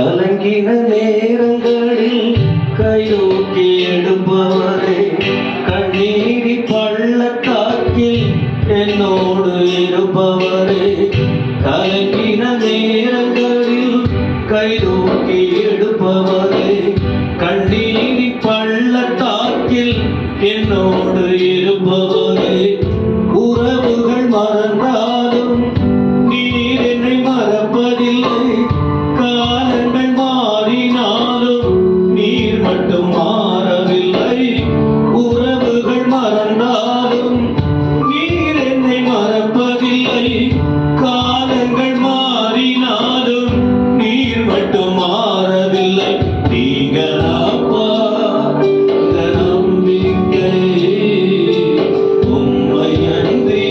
கலங்கின நேரங்களில் கைதூக்கி எடுப்பவரே, கண்ணீரி பள்ளத்தாக்கில் என்னோடு இருப்பவரே, கலங்கின நேரங்களில் கைதூக்கி எடுப்பவரே, கண்ணீரி பள்ளத்தாக்கில் என்னோடு இருப்பவரே, உறவுகள் மறந்தாலும் நீர் என்னை மறப்பதில்லை, காலங்கள் மாறினாலும் நீர் மட்டும் மாறவில்லை, உறவுகள் மறந்தாலும் நீர் என்னை மறப்பதில்லை, காலங்கள் மாறினாலும் நீர் மட்டும் மாறவில்லை. நீங்களாப்பா இந்த நம்பிக்கை, உம்மை அன்றி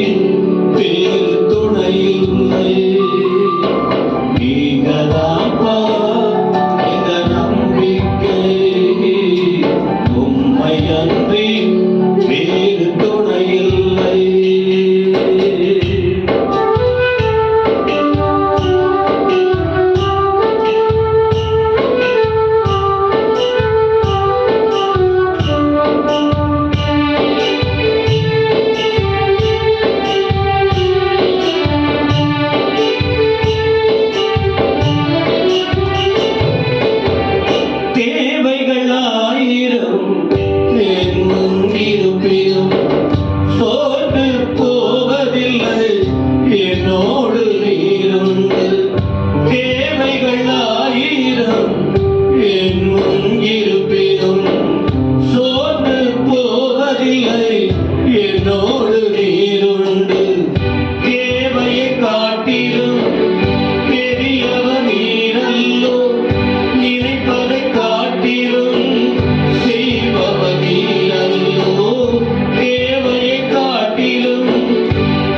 வேறு துணை இல்லை. நீங்களாப்பா இந்த நம்பிக்கை, உம்மை அன்றி வேறு துணை இல்லை. தேவைகள் ஆயிரம் என் முன் இருப்பினும் சோர்ந்து போவதில்லை, என்னோடு நீருண்டு. தேவைகள் ஆயிரம் என் முன் இருப்பினும் சோர்ந்து போவதில்லை, என்னோடு நீருண்டு. தேவையை காட்டிலும் பெரியவர் நீரல்லோ, நினைப்பதை காட்டிலும் செய்பவர் நீரல்லோ. தேவையை காட்டிலும்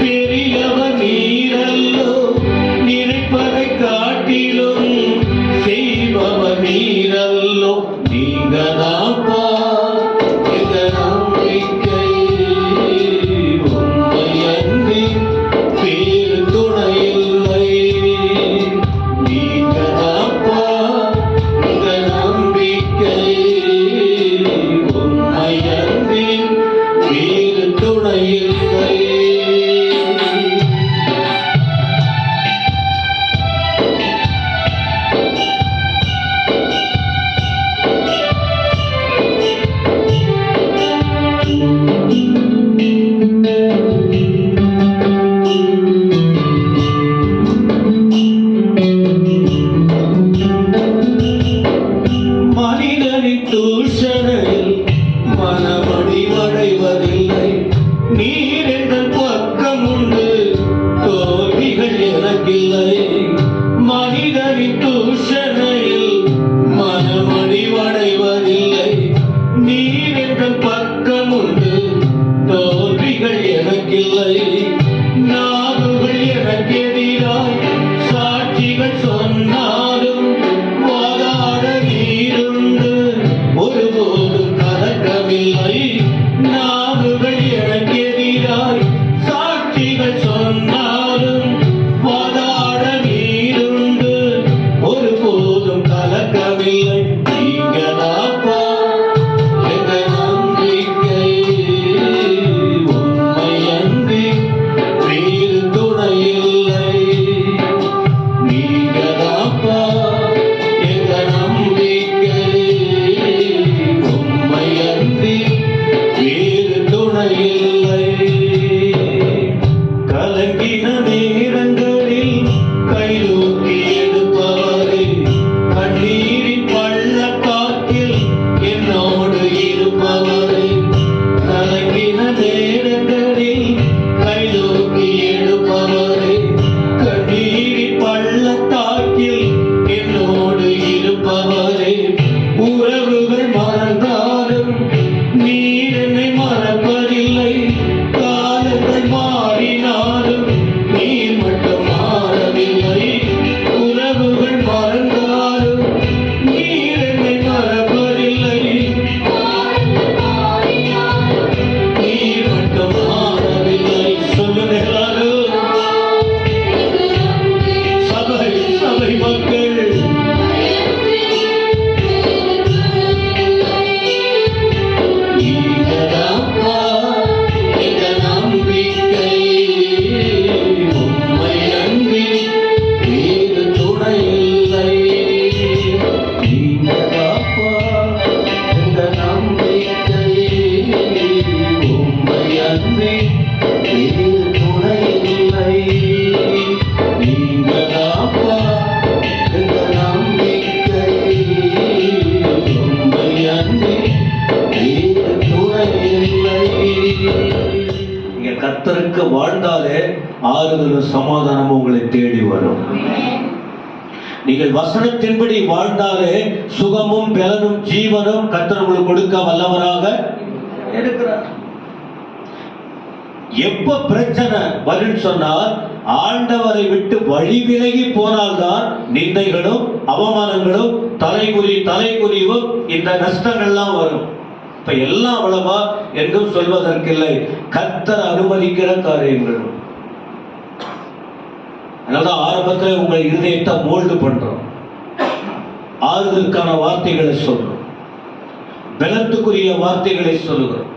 பெரியவர் நீரல்லோ, நினைப்பதை காட்டிலும் செய்பவர் நீரல்லோ. நீங்கதாப்பா இந்த நம்பிக்கை, உம்மை அன்றி வேறு துணை இல்லை. நீங்கதாப்பா இந்த நம்பிக்கை, உம்மை அன்றி வேறு துணை இல்லை. மனிதனின் தூஷணையில் மனமடிவடைவதில்லை, நீர் எங்கள் பக்கம் உண்டு, தோல்விகள் எனக்கில்லை. மனிதனின் தூஷணையில் மனமடிவடைவதில்லை, நீர் எங்கள் பக்கம் உண்டு, தோல்விகள் எனக்கில்லை. நாவுகள் எனக்கு எதிராய் சாட்சிகள் சொன்னாலும் வாதாட நீருண்டு, ஒருபோதும் கலக்கமில்லை. நாவுகள் எனக்கு எதிராய் சாட்சிகள் சொன்னாலும் வாதாட நீருண்டு, ஒருபோதும் கலக்கமில்லை. நீங்களாப்பா எங்க நம்பிக்கை, உம்மை அன்றி வேறு துணை இல்லை. நீங்களாப்பா எங்க நம்பிக்கை, உம்மை அன்றி வேறு துணை இல்லை. கலங்கின நேரங்களில் கைதூக்கி எடுப்பவரே, கண்ணீரின் பள்ளத்தாக்கில் என்னோடு இருப்பவரே, கலங்கின நேரங்களில் கைதூக்கி எடுப்பவரே, கண்ணீரின் பள்ளத்தாக்கில் என்னோடு இருப்பவரே, உறவுகள் மறந்தாலும் நீர் என்னை மறப்பதில்லை, காலங்கள் மாறினாலும் நீர் மட்டும் மாறவில்லை, உறவுகள் மறந்தாலும் நீர் என்னை மறப்பதில்லை, நீர் மட்டும் மாறவில்லை. சொல்லுங்க எல்லாரும், சபை மக்கள் நீங்க கர்த்தருக்கு வாழ்ந்தாலே ஆறுதலும் சமாதானமும் உங்களை தேடி வரும். நீங்கள் வசனத்தின்படி வாழ்ந்தாலே சுகமும் பலனும் ஜீவனும் கர்த்தர் உங்களுக்கு கொடுக்க வல்லவராக இருக்கிறார். எப்ப பிரச்சனை வரும்னு சொன்னால் ஆண்டவரை விட்டு வழி விலகி போனால்தான் நிந்தைகளும் அவமானங்களும் தலைகுனிவும் இந்த நஷ்டங்கள்லாம் வரும். இப்ப எல்லாம் அவ்வளவா என்றும் சொல்வதற்கில்லை, கர்த்தர் அனுமதிக்கிற காரியங்கள். அதனால ஆரம்பத்தில் உங்கள் இருதயத்தை மோல்டு பண்றோம், ஆறுதலுக்கான வார்த்தைகளை சொல்றோம், பலத்துக்குரிய வார்த்தைகளை சொல்லுகிறோம்,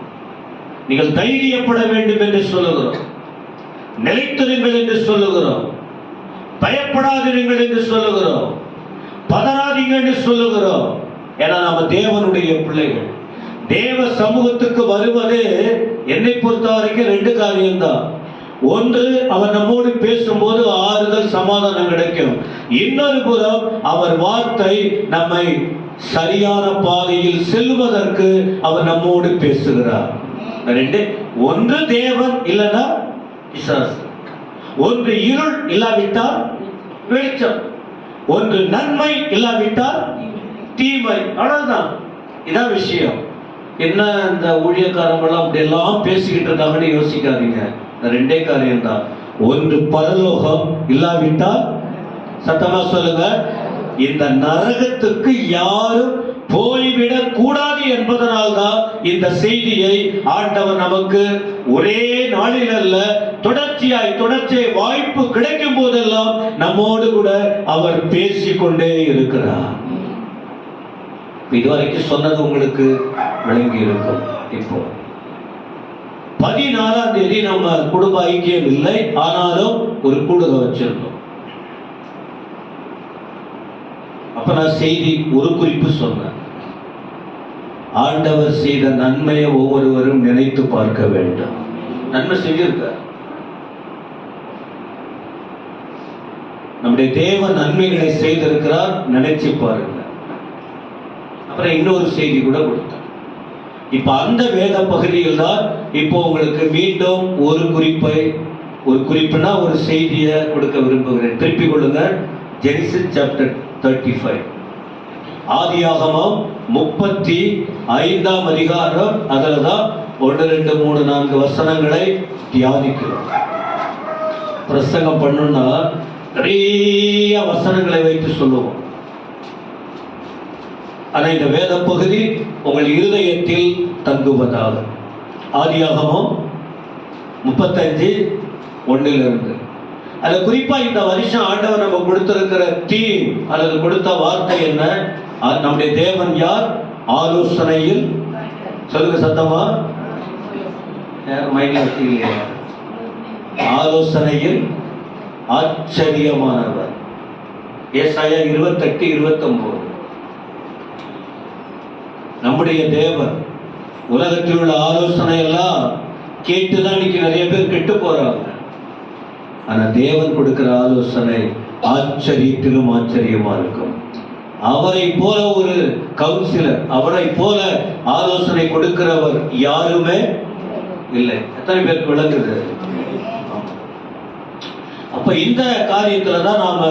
நீங்கள் தைரியப்பட வேண்டும் என்று சொல்லுகிறோம், நிலைத்திருங்கள் என்று சொல்லுகிறோம், பயப்படாதீர்கள் என்று சொல்லுகிறோம், பதறாதீங்க என்று சொல்லுகிறோம். ஏன்னா நாம தேவனுடைய பிள்ளைகள். தேவ சமூகத்துக்கு வருவதே என்னை பொறுத்த வரைக்கும் ரெண்டு காரியம்தான். ஒன்று, அவர் நம்மோடு பேசும்போது ஆறுதல் சமாதானம் கிடைக்கும். இன்னொரு புறம் அவர் வார்த்தை நம்மை சரியான பாதையில் செல்வதற்கு அவர் நம்மோடு பேசுகிறார். ரெண்டு, ஒன்று தேவன் இல்லைன்னா பிசாசு, ஒன்று இருள் இல்லாவிட்டால் வெளிச்சம், ஒன்று நன்மை இல்லாவிட்டால் தீமை. அவ்வளவுதான், இதான் விஷயம். என்ன இந்த ஊழியக்காரங்களாம் அப்படி எல்லாம் பேசிக்கிட்டு இருக்காங்கன்னு யோசிக்காதீங்க. ரெண்டே காரியம் தான். ஒன்று பரலோகம் இல்லாவிட்டால், சத்தமா சொல்லுங்க, இந்த நரகத்துக்கு யாரும் போய்விடக் கூடாது என்பதனால்தான் இந்த செய்தியை ஆண்டவர் நமக்கு ஒரே நாளில் அல்ல, தொடர்ச்சியாய் வாய்ப்பு கிடைக்கும் போதெல்லாம் நம்மோடு கூட அவர் பேசிக்கொண்டே இருக்கிறார். இதுவரைக்கும் சொன்னது உங்களுக்கு விளங்கி இருக்கும். இப்போ 14ஆம் தேதி நம்ம குடும்ப ஐக்கியம் இல்லை, ஆனாலும் ஒரு கூடுக வச்சிருந்தோம். அப்ப நான் செய்தி ஒரு குறிப்பு சொன்னேன். ஆண்டவர் செய்த நன்மையை ஒவ்வொருவரும் நினைத்து பார்க்க வேண்டும். நன்மை செஞ்சிருக்க, நம்முடைய தேவன் நன்மைகளை செய்திருக்கிறார், நினைச்சு பாருங்க. அப்புறம் இன்னொரு செய்தி கூட கொடுத்தேன். இப்ப அந்த வேத பகுதியில் தான் இப்போ உங்களுக்கு மீண்டும் ஒரு குறிப்புனா ஒரு செய்தியை கொடுக்க விரும்புகிறேன். திருப்பிக் கொள்ளுங்க. ஜெனிசிஸ் சாப்டர் 35, ஆதியாகமம் 35ஆம் அதிகாரம். அதில் தான் 1, 2, 3, 4 வசனங்களை தியானிக்கிறோம். பிரசங்கம் பண்ணுன்னா நிறைய வசனங்களை வைத்து சொல்லுவோம். ஆனா இந்த வேத பகுதி உங்கள் இருதயத்தில் தங்குவதாக. ஆதியாகமம் 35:1 அது குறிப்பா இந்த வருஷம் ஆண்டவர் நம்ம கொடுத்திருக்கிற தீம் அல்லது கொடுத்த வார்த்தை என்ன? நம்முடைய தேவன் யார்? ஆலோசனையில், சொல்லுங்க சத்தமா, ஆலோசனையில் ஆச்சரியமானவர். ஏசாயா 28:29. நம்முடைய தேவன் உலகத்தில் உள்ள ஆலோசனை எல்லாம் கேட்டுதான் இன்னைக்கு நிறைய பேர் கெட்டு போறாங்க. ஆனா தேவன் கொடுக்கிற ஆலோசனை ஆச்சரியத்திலும் ஆச்சரியமா இருக்கும். அவரை போல ஒரு கவுன்சிலர், அவரை போல ஆலோசனை கொடுக்கிறவர் யாருமே இல்லை. எத்தனை பேருக்கு விளங்குது? அப்ப இந்த காரியத்துலதான் நாம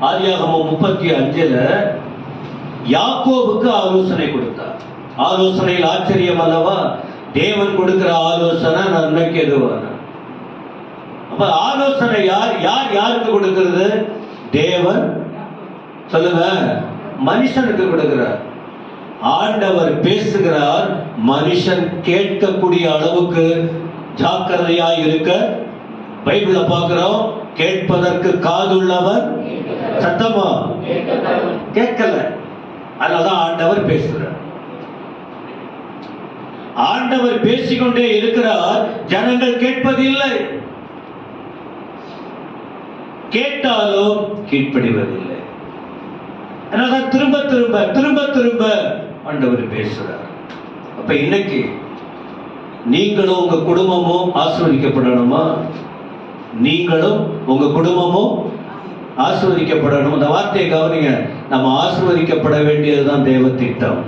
ஆதியாகமம் 35 யாக்கோபுக்கு ஆலோசனை கொடுத்தார். ஆலோசனையில் ஆச்சரியம் அல்லவா? தேவன் கொடுக்கிற ஆலோசனை நன்மைக்கு எதுவான. அப்ப ஆலோசனை யாருக்கு கொடுக்கிறது? தேவன், சொல்லுங்க, மனுஷனுக்கு கொடுக்கிறார். ஆண்டவர் பேசுகிறார், மனுஷன் கேட்கக்கூடிய அளவுக்கு ஜாக்கிரதையாய் இருக்க பைபிள்ல பார்க்கிறோம். கேட்பதற்கு காதுள்ளவர் சத்தமா கேட்கல. அதனாலதான் ஆண்டவர் பேசுகிறார். ஆண்டவர் பேசிக்கொண்டே இருக்கிறார், ஜனங்கள் கேட்பதில்லை, கேட்டாலும் கீழ்ப்படிவதில்லை. அதனால்தான் திரும்ப திரும்ப திரும்ப திரும்ப ஆண்டவர் பேசுறார். அப்ப இன்னைக்கு நீங்களும் உங்க குடும்பமும் ஆசீர்வதிக்கப்படணுமா? நீங்களும் உங்க குடும்பமும் ஆசீர்வதிக்கப்படணும். அந்த வார்த்தையை கவனிங்க. நம்ம ஆசீர்வதிக்கப்பட வேண்டியதுதான் தேவ திட்டம்.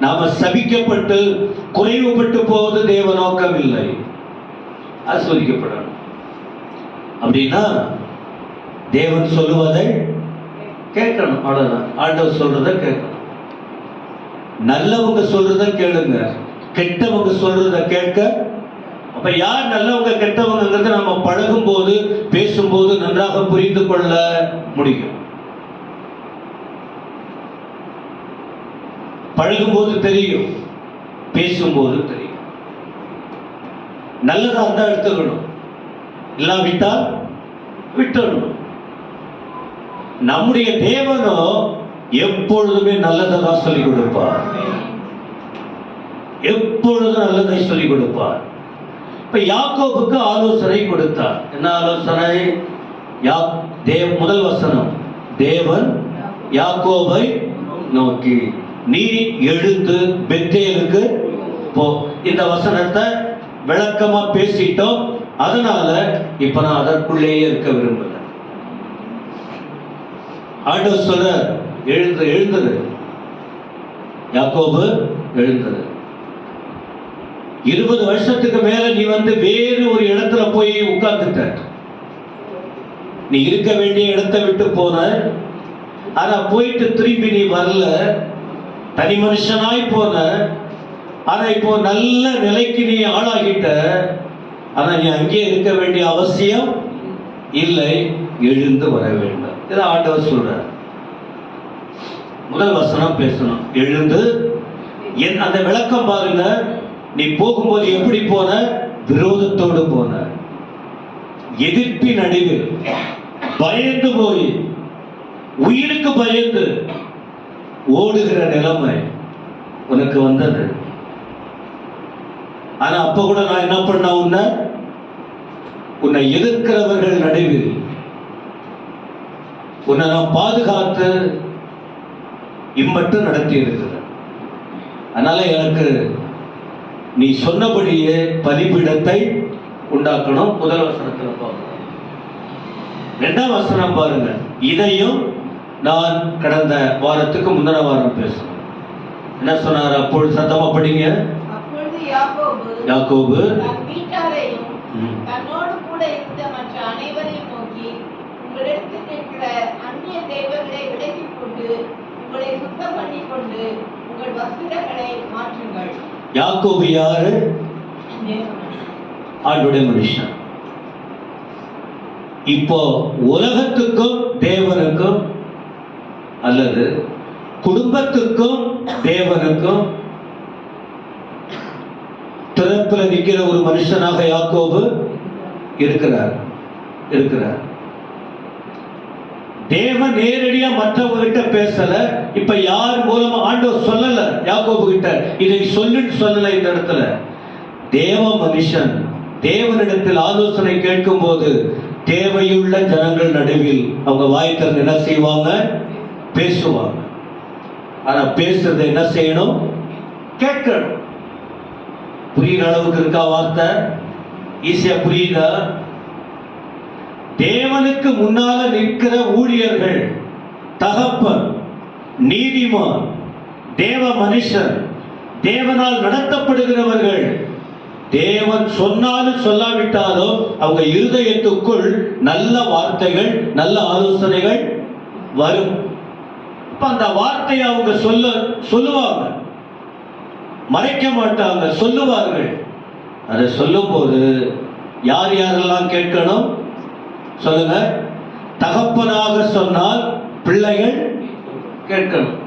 நாம சபிக்கப்பட்டு குறைவுபட்டு போவது தேவ நோக்கம் இல்லை. ஆசீர்வதிக்கப்படணும். அப்படின்னா தேவன் சொல்லுவதை கேட்கணும், அவ்வளவுதான். ஆண்டவர் சொல்றதை கேட்கணும். நல்லவங்க சொல்றத கேளுங்க, கெட்டவங்க சொல்றத கேட்க. அப்ப யார் நல்லவங்க கெட்டவங்கிறது நம்ம பழகும் போது பேசும்போது நன்றாக புரிந்து கொள்ள முடியும். பழகும் போது தெரியும், பேசும்போது தெரியும். நல்லதா இருந்தா எடுத்துக்கணும், இல்லாவிட்டால் விட்டுடணும். நம்முடைய தேவனோ எப்பொழுதுமே நல்லதை தான் சொல்லிக் கொடுப்பார், எப்பொழுதும் நல்லதை சொல்லிக் கொடுப்பார். இப்ப யாக்கோபுக்கு ஆலோசனை கொடுத்தார். என்ன ஆலோசனை? முதல் வசனம், தேவன் யாக்கோபை நோக்கி நீ எழுந்து பெத்தேலுக்கு போ. இந்த வசனத்தை விளக்கமா பேசிட்டோம். அதனால இப்ப நான் அதற்குள்ளேயே இருக்க விரும்பல. ஆண்டவர் சொல்ற, எழுந்தது யாக்கோபு, எழுந்தது. 20 வருஷத்துக்கு மேல நீ வேறு ஒரு இடத்துல போய் உட்கார்ந்துட்ட. நீ இருக்க வேண்டிய இடத்தை விட்டு போன. ஆனா போயிட்டு திரும்பி நீ வரல, தனி மனுஷனாய் போன. ஆனா இப்போ நல்ல நிலைக்கு நீ ஆளாகிட்ட. ஆனா நீ அங்கே இருக்க வேண்டிய அவசியம் இல்லை, எழுந்து வர வேண்டும். இதை ஆண்டவர் சொல்ற. முதல் வசனம் பேசணும், எழுந்து. அந்த விளக்கம் பாருங்க. நீ போகும்போது எப்படி போன? விரோதத்தோடு போன, எதிர்ப்பின் நடுவில் பயந்து போய், உயிருக்கு பயந்து ஓடுகிற நிலைமை உனக்கு வந்தது. ஆனா அப்ப கூட நான் என்ன பண்ண, உன்னை எதிர்க்கிறவர்கள் நடுவில் உன்னை நான் பாதுகாத்து இம்மட்டும் நடத்தி இருக்கிறேன். அதனால எனக்கு நீ சொன்னபடியே பலிபீடத்தை உண்டாக்கணும். முதல் வசனத்துல பாருங்க. 2ஆம் வசனம் பாருங்க. இதையும் நான் கடந்த வாரத்துக்கு முந்தின வாரம் பேசணும். என்ன சொன்னார்? அப்பொழுது சத்தமா படிங்க. அப்பொழுது யாக்கோபு தன் வீட்டாரையும் தன்னோடு கூட இருந்த மற்ற அனைவரையும் நோக்கி, உங்களிடத்தில் இருக்கிற அந்நிய தெய்வங்களை விலக்கிக் கொண்டு உங்களை சுத்தம் பண்ணிக் கொண்டு உங்கள் வஸ்திரங்களை மாற்றுங்கள். யாக்கோபு யாரு? ஆண்டுடைய மனுஷன். இப்போ உலகத்துக்கும் தேவனுக்கும் அல்லது குடும்பத்துக்கும் தேவனுக்கும் திறப்புல நிற்கிற ஒரு மனுஷனாக யாக்கோபு இருக்கிறார். தேவன் நேரடியா மற்றவங்க கிட்ட பேசல. இப்ப யார் மூலமா? ஆண்டவர் சொல்லல யாக்கோபு கிட்ட, இதை சொல்லுன்னு சொல்லல. இந்த இடத்துல தேவ மனுஷன் தேவனிடத்தில் ஆலோசனை கேட்கும் போது தேவையுள்ள ஜனங்கள் நடுவில் அவங்க வாய் திறந்து என்ன செய்வாங்க? பேசுவாங்க. ஆனா பேசுறது என்ன செய்யணும்? கேட்கணும். புரியுற அளவுக்கு இருக்கா வார்த்தை? ஈஸியா புரியுதா? தேவனுக்கு முன்னால நிற்கிற ஊழியர்கள், தகப்பன், நீதிமான், தேவ மனுஷன், தேவனால் நடத்தப்படுகிறவர்கள், தேவன் சொன்னாலும் சொல்லாவிட்டாலும் அவங்க இருதயத்துக்குள் நல்ல வார்த்தைகள், நல்ல ஆலோசனைகள் வரும். அந்த வார்த்தையை அவங்க சொல்லுவாங்க, மறைக்க மாட்டாங்க, சொல்லுவார்கள். அதை சொல்லும் போது யார் யாரெல்லாம் கேட்கணும் சொல்லுங்க? தகப்பனாக சொன்னால் பிள்ளைகள் கேட்கணும்.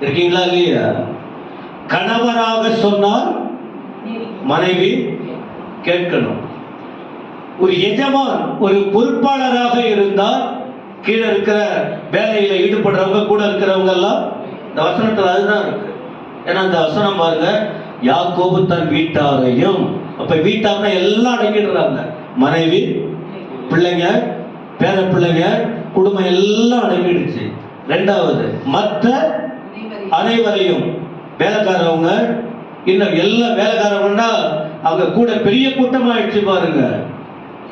இருக்கீங்களா இல்லையா? கணவராக சொன்னால் மனைவி கேட்கணும். ஒரு எஜமான், ஒரு பொறுப்பாளராக இருந்தால் கீழே இருக்கிற வேலையில ஈடுபடுறவங்க, கூட இருக்கிறவங்க எல்லாம் இந்த வசனத்துல அதுதான் இருக்கு. ஏன்னா இந்த வசனம் பாருங்க, யாக்கோபு தன் வீட்டாரையும். அப்ப வீட்டார்னா எல்லாம் அடங்கிடுறாங்க. மனைவி, பிள்ளைங்க, பேர பிள்ளைங்க, குடும்பம் எல்லாம் அடங்கிடுச்சு. 2வது மற்ற அனைவரையும், வேலைக்காரவங்க, இன்னும் எல்லாம் வேலைக்காரவங்கன்னா அவங்க கூட பெரிய கூட்டமாயிடுச்சு பாருங்க.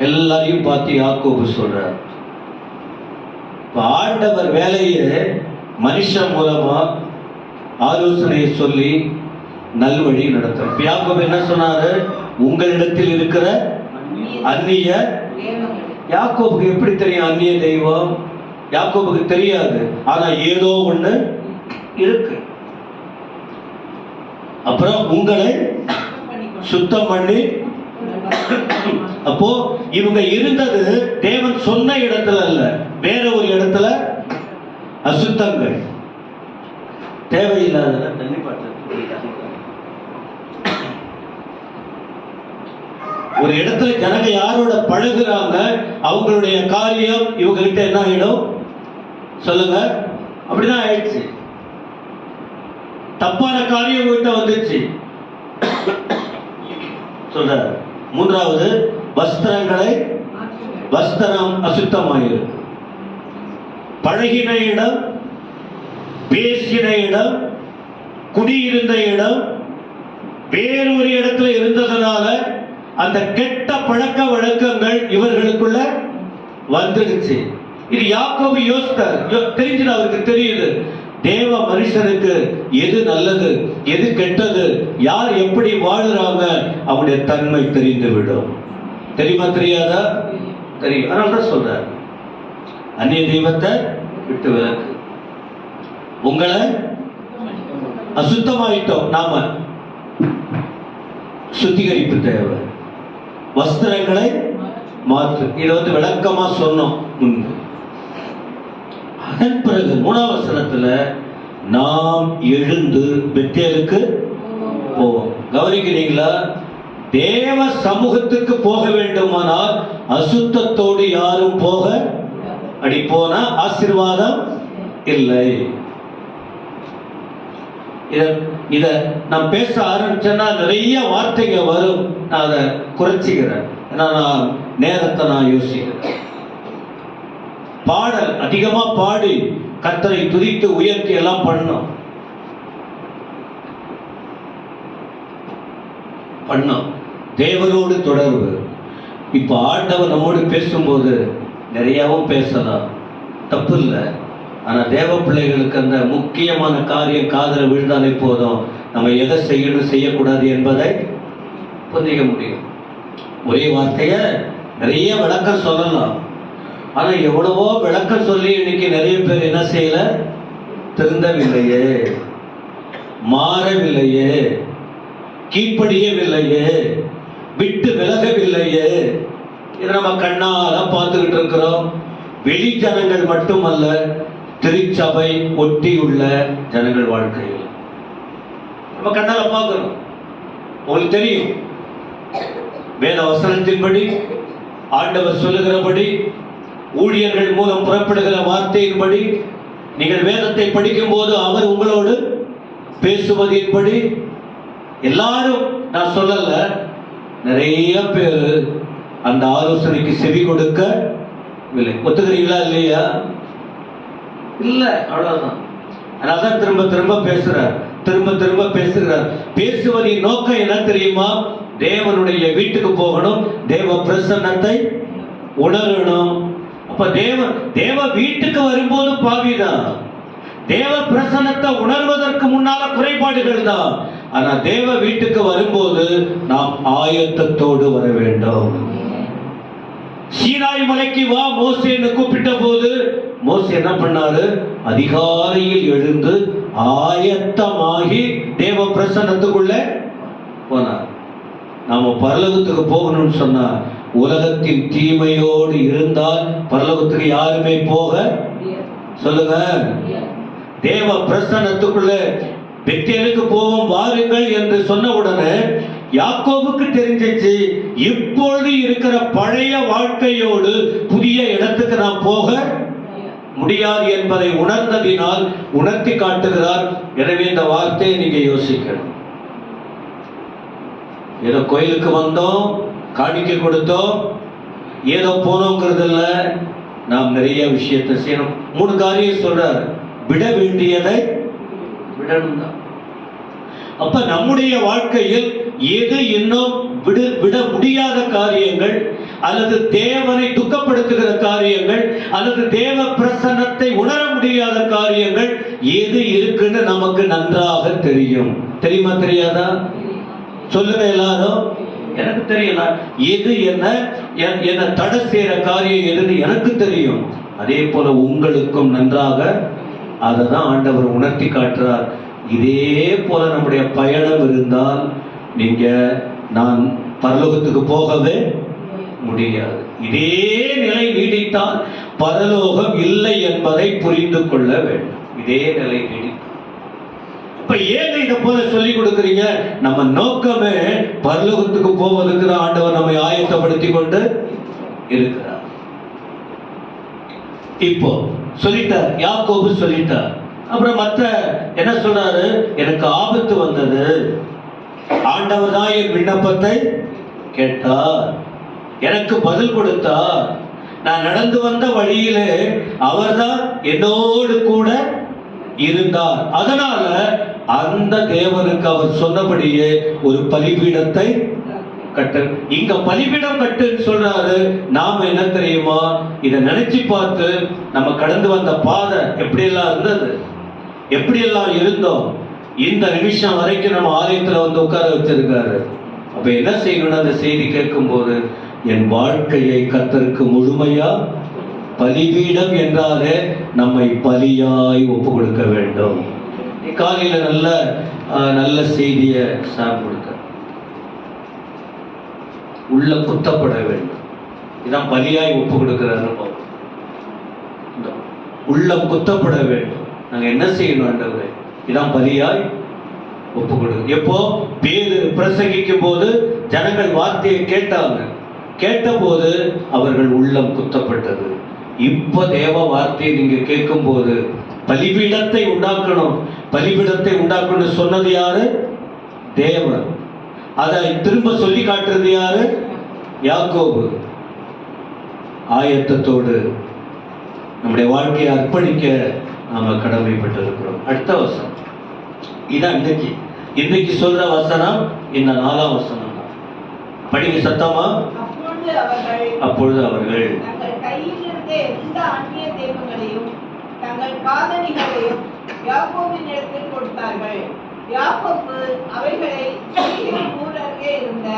எல்லாரையும் பார்த்து யாக்கோபு சொல்றார். ஆண்டவர் வேலையை மனுஷன் மூலமா ஆலோசனையை சொல்லி நல்வழி நடத்தும். யாக்கோபு என்ன சொன்னாரு? உங்களிடத்தில் இருக்கிற அந்நிய. யாக்கோபுக்கு எப்படி தெரியும் அந்நிய தெய்வம்? யாக்கோபுக்கு தெரியாது. ஆனா ஏதோ ஒண்ணு இருக்கு. அப்புறம் உங்களை சுத்தம் பண்ணி. அப்போ இவங்க இருந்தது தேவன் சொன்ன இடத்துல அல்ல, வேற ஒரு இடத்துல. அசுத்தங்கள் தேவையில்லாத தண்ணி பாட்டு. ஒரு இடத்துல ஜனங்க யாரோட பழகுறாங்க, அவங்களுடைய காரியம் இவங்க கிட்ட என்ன ஆயிடும் சொல்லுங்க? அப்படிதான் ஆயிடுச்சு. தப்பான காரியம் கிட்ட வந்துச்சு. சொல்ற மூன்றாவது, வஸ்திரம் அசுத்தமாயிருக்கு. பழகின இடம், பேசின இடம், குடியிருந்த இடம் வேறொரு இடத்துல இருந்ததுனால அந்த கெட்ட பழக்க வழக்கங்கள் இவர்களுக்குள்ள வந்துடுச்சு. இது யாக்கோபு யோசித்தார். தெரிஞ்சது, அவருக்கு தெரியுது தேவ மனுஷனுக்கு எது நல்லது எது கெட்டது, யார் எப்படி வாழுறாங்க, அவனுடைய தன்மை தெரிந்துவிடும். தெரியுமா தெரியாதா? தெரியும். அதனால்தான் சொல்ற அந்நிய தெய்வத்தை விட்டு விலக்கு. உங்களை அசுத்தமாயிட்டோம், நாம சுத்திகரிப்பு தேவை. வஸ்திரங்களை மாற்று. இதை விளக்கமா சொன்னோம் முன்பு. அதன் பிறகு 3ஆம் வசனத்துல நாம் எழுந்து பெத்தேலுக்கு போவோம். கவனிக்கிறீங்களா? தேவ சமூகத்துக்கு போக வேண்டுமானால் அசுத்தத்தோடு யாரும் போக அடி போனா ஆசீர்வாதம் இல்லை. இத நான் பேச ஆரம்பிச்சேன்னா நிறைய வார்த்தைங்க வரும். நான் அதை குறைச்சிக்கிறேன். நான் நேரத்தை நான் யோசிக்கிறேன். பாடல் அதிகமா பாடி கர்த்தரை துதித்து உயர்த்தி எல்லாம் பண்ணோம். தேவனோடு தொடர்பு. இப்ப ஆண்டவர் நம்மோடு பேசும்போது நிறையவும் பேசலாம், தப்பு இல்லை. ஆனா தேவ பிள்ளைகளுக்கு அந்த முக்கியமான காரியம் காதல விழுந்தாலே போதும், நம்ம எதை செய்யணும் செய்யக்கூடாது என்பதை புரிஞ்சிக்க முடியும். ஒரே வார்த்தைய நிறைய விளக்கம் சொல்லலாம். ஆனா எவ்வளவோ விளக்கம் சொல்லி இன்னைக்கு நிறைய பேர் என்ன செய்யல? திருந்தவில்லையே, மாறவில்லையே, கீழ்ப்படியவில்லையே, விட்டு விலகவில்லையே. இதை நம்ம கண்ணால பார்த்துக்கிட்டு இருக்கிறோம். வெளி ஜனங்கள் மட்டுமல்ல, திருச்சபை ஒட்டியுள்ள ஜனங்கள் வாழ்க்கையில் நம்ம கண்ணால பார்க்கிறோம். உங்களுக்கு தெரியும், வேத வசனத்தின்படி ஆண்டவர் சொல்லுகிறபடி, ஊழியர்கள் மூலம் புறப்படுகிற வார்த்தையின்படி, நீங்கள் வேதத்தை படிக்கும் போது அவர் உங்களோடு பேசுவதின்படி, எல்லாரும் நான் சொல்லல, நிறைய பேர் அந்த ஆலோசனைக்கு செவி கொடுக்கவில்லை. ஒத்துக்கிறீங்களா இல்லையா? இல்ல, அவ்வளவுதான். அதனால்தான் திரும்ப திரும்ப பேசுறார், திரும்ப திரும்ப பேசுகிறார். பேசுவதின் நோக்கம் என்ன தெரியுமா? தேவனுடைய வீட்டுக்கு போகணும், தேவ பிரசன்னத்தை உணரணும். அப்ப தேவ வீட்டுக்கு வரும்போது பாவிதான், தேவ பிரசன்னத்தை உணர்வதற்கு முன்னால குறைபாடுகள் தான். ஆனா தேவ வீட்டுக்கு வரும்போது நாம் ஆயத்தத்தோடு வர வேண்டும். சீனாய் மலைக்கு வா மோசேன்னு கூப்பிட்ட போது மோசே என்ன பண்ணாரு? அதிகாலையில் எழுந்து ஆயத்தமாகி தேவ பிரசன்னத்துக்குள்ள போனார். நாம பரலோகத்துக்கு போகணும்னு சொன்னா, உலகத்தின் தீமையோடு இருந்தால் பரலோகத்துக்கு யாருமே போக சொல்லுங்க. தேவ பிரசன்னத்துக்குள்ள பெத்தேலுக்கு போவோம் வாருங்கள் என்று சொன்ன உடனே யாக்கோபுக்கு தெரிஞ்சிச்சு, இப்பொழுது இருக்கிற பழைய வாழ்க்கையோடு புதிய இடத்துக்கு நாம் போக முடியாது என்பதை உணர்ந்ததினால் உணர்த்தி காட்டுகிறார். எனவே இந்த வார்த்தையை நீங்க யோசிக்கணும். ஏதோ கோயிலுக்கு வந்தோம், காணிக்கை கொடுத்தோம், ஏதோ போனோங்கிறது இல்ல. நாம் நிறைய விஷயத்தை செய்யணும். 3 காரியம் சொல்றார். விட வேண்டியதை விடணும் தான். அப்ப நம்முடைய வாழ்க்கையில் எது இன்னும் விட முடியாத காரியங்கள், அல்லது தேவனை துக்கப்படுத்துகிற காரியங்கள் அல்லது தேவ பிரசன்னத்தை உணர முடியாத காரியங்கள் எது இருக்குன்னு நமக்கு நன்றாக தெரியும். தெரியுமா தெரியாதா? சொல்லுங்க எல்லாரும். எனக்கு தெரியல எது என்ன தடை செய்யற காரியம் எதுன்னு எனக்கு தெரியும். அதே போல உங்களுக்கும் நன்றாக அதை தான் ஆண்டவர் உணர்த்தி காட்டுறார். இதே போல நம்முடைய பயணம் இருந்தால் நீங்க நான் பரலோகத்துக்கு போகவே முடியாது. இதே நிலை நீடித்தால் பரலோகம் இல்லை என்பதை புரிந்து கொள்ள வேண்டும். இதே நிலை நீடித்தால் இப்ப ஏன் இதை போல சொல்லி கொடுக்குறீங்க? நம்ம நோக்கமே பரலோகத்துக்கு போவதற்கு ஆண்டவர் நம்மை ஆயத்தப்படுத்தி கொண்டு இருக்கிறார். இப்போ சொல்லிட்டார், யாக்கோபு சொல்லிட்டார். அப்புறம் மற்ற என்ன சொல்றாரு? எனக்கு ஆபத்து வந்தது, ஆண்டவர் தான் என் விண்ணப்பத்தை கேட்டார், எனக்கு பதில் கொடுத்தார், நான் நடந்து வந்த வழியிலே அவர்தான் என்னோடு கூட இருந்தார். அதனால அந்த தேவனுக்கு அவர் சொன்னபடியே ஒரு பலிபீடத்தை கட்டு. இங்க பலிபீடம் கட்டுன்னு சொல்றாரு. நாம என்ன தெரியுமா, இதை நினைச்சு பார்த்து நம்ம கடந்து வந்த பாதை எப்படி எல்லாம் இருந்தது, எப்படி எல்லாம் இருந்தோம். இந்த நிமிஷம் வரைக்கும் நம்ம ஆலயத்துல வந்து உட்கார வச்சிருக்காரு. அப்ப என்ன செய்யணும்? அந்த செய்தி கேட்கும் போது என் வாழ்க்கையை கர்த்தருக்கு முழுமையா பலிபீடம் என்றாலே நம்மை பலியாய் ஒப்பு கொடுக்க வேண்டும். காலையில நல்ல செய்திய சார் கொடுக்க உள்ள குத்தப்பட வேண்டும். இதான் பலியாய் ஒப்பு கொடுக்கிற அனுபவம். உள்ளம் குத்தப்பட வேண்டும். நாங்க என்ன செய்யணும் ஆண்டவரே? இதான் பலியாய் ஒப்பு கொடுக்க. எப்போ பேதுரு பிரசங்கிக்கும் போது ஜனங்கள் வார்த்தையை கேட்டாங்க. கேட்டபோது அவர்கள் உள்ளம் குத்தப்பட்டது. இப்ப தேவ வார்த்தையை நீங்க கேட்கும் போது பலிபீடத்தை உண்டாக்கணும். பலிபீடத்தை உண்டாக்கணும் சொன்னது யாரு? தேவன். அதை திரும்ப சொல்லி காட்டுறது யாரு? யாக்கோபு. ஆயத்தத்தோடு நம்முடைய வாழ்க்கையை அர்ப்பணிக்க நாம கடமைப்பட்டிருக்கிறோம். அடுத்த வசனம் இதான் இன்னைக்கு சொல்ற வசனம். இந்த 4ஆம் வசனம் தான். படிங்க சத்தமா. அப்பொழுது அவர்கள் தங்கள் கையில் இருந்த எந்த அந்நிய தெய்வங்களையும் தங்கள் காதணிகளையும் யாக்கோபின் இடத்தில் கொடுத்தார்கள். யாக்கோபு அவைகளை ஊர் அருகே இருந்த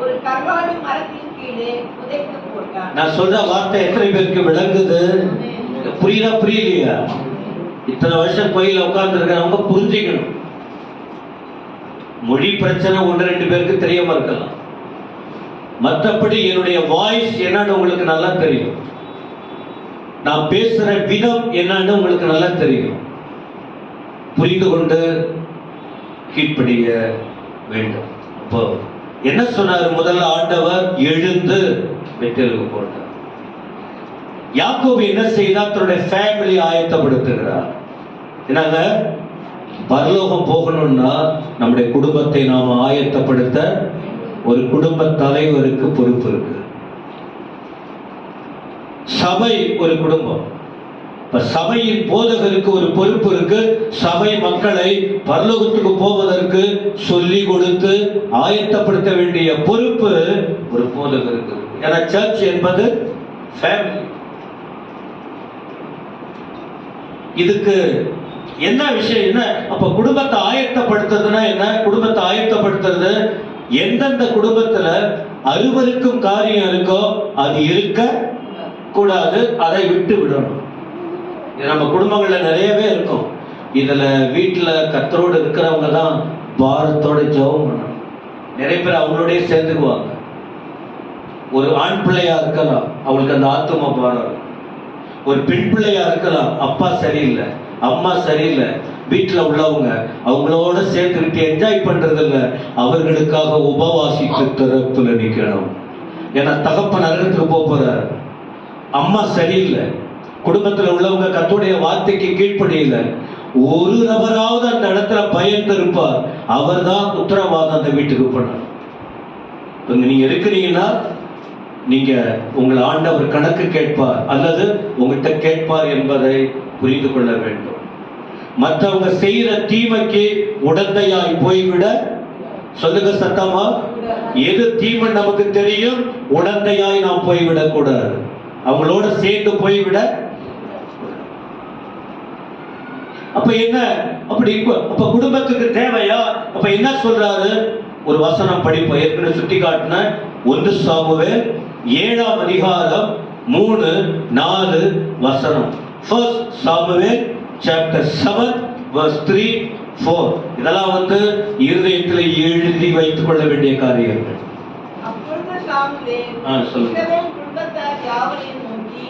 ஒரு கர்வாலி மரத்தின் கீழே புதைத்து போட்டார். நான் சொல்ற வார்த்தை எத்தனை பேருக்கு விளங்குது? புரியுதா புரியலையா? இத்தனை வருஷம் கோயில உட்கார்ந்து இருக்கிறவங்க புரிஞ்சுக்கணும். மொழி பிரச்சனை 1-2 பேருக்கு தெரியாம இருக்கலாம். மற்றபடி என்னுடைய வாய்ஸ் என்னன்னு உங்களுக்கு நல்லா தெரியும். நான் பேசுற விதம் என்னன்னு உங்களுக்கு நல்லா தெரியும். புரிந்து கொண்டு கீழ்ப்படிய வேண்டும். அப்போ என்ன சொன்னார்? முதல்ல ஆண்டவர் எழுந்து பெத்தேலுக்கு போனார். யாக்கோபு என்ன செய்தார்? தன்னுடைய ஃபேமிலி ஆயத்தப்படுத்துகிறார். என்னங்க, பரலோகம் போகணும்னா நம்முடைய குடும்பத்தை நாம ஆயத்தப்படுத்த ஒரு குடும்ப தலைவருக்கு பொறுப்பு இருக்கு. சபை ஒரு குடும்பம். சபையின் போதகருக்கு ஒரு பொறுப்பு இருக்கு. சபை மக்களை பரலோகத்துக்கு போவதற்கு சொல்லி கொடுத்து ஆயத்தப்படுத்த வேண்டிய பொறுப்பு ஒரு போதகருக்கு. ஏன்னா சர்ச் என்பது ஃபேமிலி. இதுக்கு என்ன விஷயம்? என்ன அப்ப குடும்பத்தை ஆயத்தப்படுத்துறதுன்னா என்ன? குடும்பத்தை ஆயத்தப்படுத்துறது எந்தெந்த குடும்பத்துல அருவருக்கும் காரியம் இருக்கோ அது இருக்க கூடாது, அதை விட்டு விடணும். நம்ம குடும்பங்கள்ல நிறையவே இருக்கும். இதுல வீட்டுல கர்த்தரோடு இருக்கிறவங்க தான் பாரத்தோட ஜெபம் பண்ணணும். நிறைய பேர் அவங்களோடய சேர்ந்துக்குவாங்க. ஒரு ஆண் பிள்ளையா இருக்கலாம், அவங்களுக்கு அந்த ஆத்தும பாரம். ஒரு பெண் பிள்ளையா இருக்கலாம், அப்பா சரியில்லை, அம்மா சரியில்லை, வீட்டுல உள்ளவங்க அவங்களோட சேர்த்துக்கிட்டு என்ஜாய் பண்றது இல்ல, அவர்களுக்காக உபவாசித்து திறப்புல நிக்கணும். ஏன்னா தகப்பன் நரகத்துக்கு போறார். அம்மா சரியில்லை, குடும்பத்துல உள்ளவங்க கர்த்தருடைய வார்த்தைக்கு கீழ்ப்படியில, ஒரு நபராவது அந்த இடத்துல பயந்து இருப்பார். அவர் தான் உத்தரவாதம் அந்த வீட்டுக்கு பண்ணணும். நீங்க இருக்கிறீங்கன்னா நீங்க உங்கள் ஆண்டவர் கணக்கு கேட்பார் அல்லது உங்ககிட்ட கேட்பார் என்பதை புரிந்து கொள்ள வேண்டும். மற்றவங்க செய்யற தீமைக்கு உடந்தையாய் போய்விட, சொல்லுங்க சத்தமா, எது தீமை நமக்கு தெரியும், உடந்தையாய் நாம் போய்விடக் கூடாது, அவங்களோட சேர்ந்து போய்விட. அப்ப என்ன, அப்ப குடும்பத்துக்கு தேவையா? அப்ப என்ன சொல்றாரு? ஒரு வசனம் படிப்போம். ஏற்கனவே சுட்டி காட்டின 1 சாமுவேல் 7ஆம் அதிகாரம் 3-4 வசனம். 1 சாமுவேல் chapter 7 verse 3-4. இதெல்லாம் இருதயத்தில் எழுதி வைத்துக் கொள்ள வேண்டிய காரியங்கள். அப்பொழுது சாமுவேல் இஸ்ரவேல் குடும்பத்தார் யாவரையும் நோக்கி,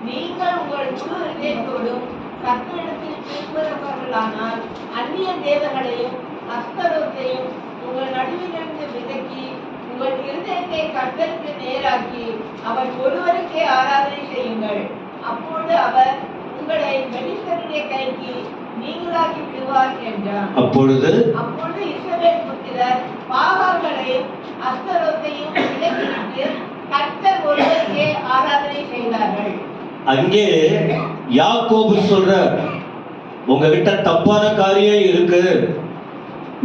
நீங்கள் உங்கள் முழு இதயத்தோடும் கர்த்தரிடத்தில் திரும்புகிறவர்களானால் அந்நிய தேவர்களையும் அஸ்தரோத்தையும் உங்கள் நடுவிலிருந்து விலக்கி உங்கள் இருதயத்தை கர்த்தருக்கு நேராக்கி அவர் ஒருவருக்கே ஆராதனை செய்யுங்கள். அப்பொழுது அவர் உங்களை பெலிஸ்தருடைய கைக்கு நீங்களாக்கி விடுவார் என்றார். அப்பொழுது இஸ்ரவேல் புத்திரர் பாகால்களையும் அஸ்தரோத்தையும் விலக்கிவிட்டு கர்த்தர் ஒருவருக்கே ஆராதனை செய்தார்கள். அங்கே யாக்கோபு சொல்ற, உங்ககிட்ட தப்பான காரியம் இருக்கு,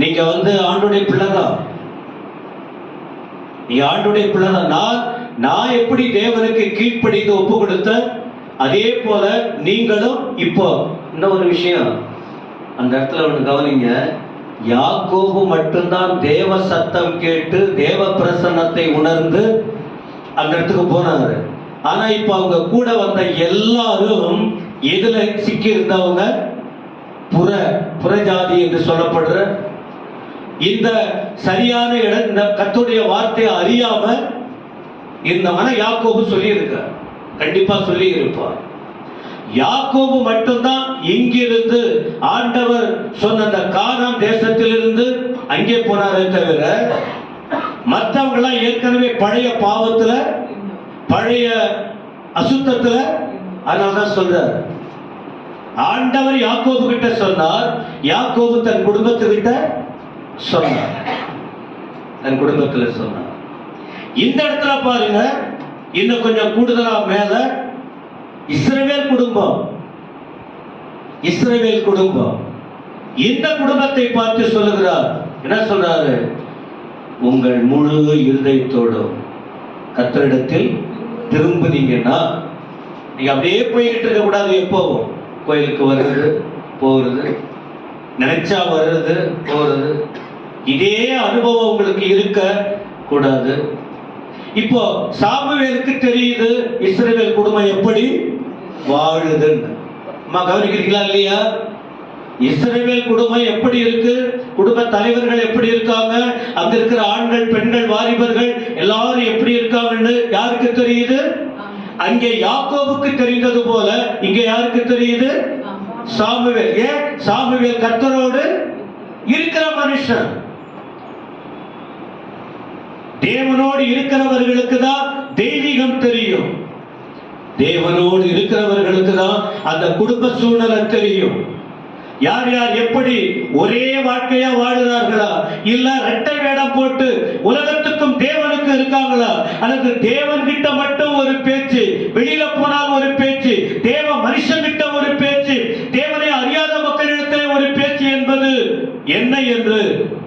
நீங்க ஆண்டுடைய பிள்ளைதான், நீ ஆண்டுடைய பிள்ளைதான். நான் எப்படி தேவனுக்கு கீழ்ப்படிந்து ஒப்பு கொடுத்த அதே போல நீங்களும். இப்போ இன்னொரு விஷயம் அந்த இடத்துல ஒண்ணு கவனிங்க. யாக்கோபு மட்டும்தான் தேவ சத்தம் கேட்டு தேவ பிரசன்னத்தை உணர்ந்து அந்த இடத்துக்கு போனாரு. ஆனா இப்ப அவங்க கூட வந்த எல்லாரும் எதுல சிக்கி இருந்தவங்க? புறஜாதி என்று சொல்லப்படுற இந்த சரியான இடம், இந்த கர்த்தருடைய வார்த்தையை அறியாம இருந்தவன யாக்கோபு சொல்லி இருக்க, கண்டிப்பா சொல்லி இருப்பார். யாக்கோபு மட்டும்தான் இங்கிருந்து ஆண்டவர் சொன்ன அந்த கானான் தேசத்திலிருந்து அங்கே போனாரே தவிர மற்றவங்க எல்லாம் ஏற்கனவே பழைய பாவத்துல, பழைய அசுத்தத்துல. அதனாலதான் சொல்றார், ஆண்டவர் யாக்கோபு கிட்ட சொன்னார், யாக்கோபு தன் குடும்பத்துக்கிட்ட சொன்னார், தன் குடும்பத்துல சொன்னார். இந்த இடத்துல பாருங்க, இன்னும் கொஞ்சம் கூடுதலா மேல இஸ்ரவேல் குடும்பம், இஸ்ரவேல் குடும்பம் இந்த குடும்பத்தை பார்த்து சொல்லுகிறார். என்ன சொல்றாரு? உங்கள் முழு இருதயத்தோடும் கர்த்தரிடத்தில் திரும்புனீங்கன்னா, நீங்க அப்படியே போய்கிட்டு இருக்க கூடாது. எப்போவும் கோயிலுக்கு வர்றது போறது, நினைச்சா வர்றது போறது, இதே அனுபவம் உங்களுக்கு இருக்க கூடாது. இப்போ சாமுவேலுக்கு தெரியுது இஸ்ரவேல் குடும்பம் எப்படி வாழுதுன்னு. அம்மா கவனிக்கிறீங்களா இல்லையா? இஸ்ரவேல் குடும்பம் எப்படி இருக்கு, குடும்ப தலைவர்கள் எப்படி இருக்காங்க, அங்க இருக்கிற ஆண்கள் பெண்கள் வாலிபர்கள் எல்லாரும் எப்படி இருக்காங்கன்னு யாருக்கு தெரியுது? அங்கே யாக்கோபுக்கு தெரிந்தது போல இங்க யாருக்கு தெரியுது? சாமுவேல். ஏன்? சாமுவேல் கர்த்தரோடு இருக்கிற மனுஷன். தேவனோடு இருக்கிறவர்களுக்கு தான் தெய்வீகம் தெரியும், தேவனோடு இருக்கிறவர்களுக்கு தான் அந்த குடும்ப சூழ்நிலை தெரியும். யார் யார் எப்படி ஒரே வாழ்க்கையா வாழுறார்களா, இல்ல இரட்டை வேடம் போட்டு உலகத்துக்கும் தேவனுக்கு இருக்காங்களா, அல்லது தேவன் கிட்ட மட்டும் ஒரு பேச்சு, வெளியில போனால் ஒரு பேச்சு, தேவ மனுஷன் கிட்ட ஒரு பேச்சு, தேவனை அறியாத மக்களிடத்திலே ஒரு பேச்சு என்பது என்ன என்று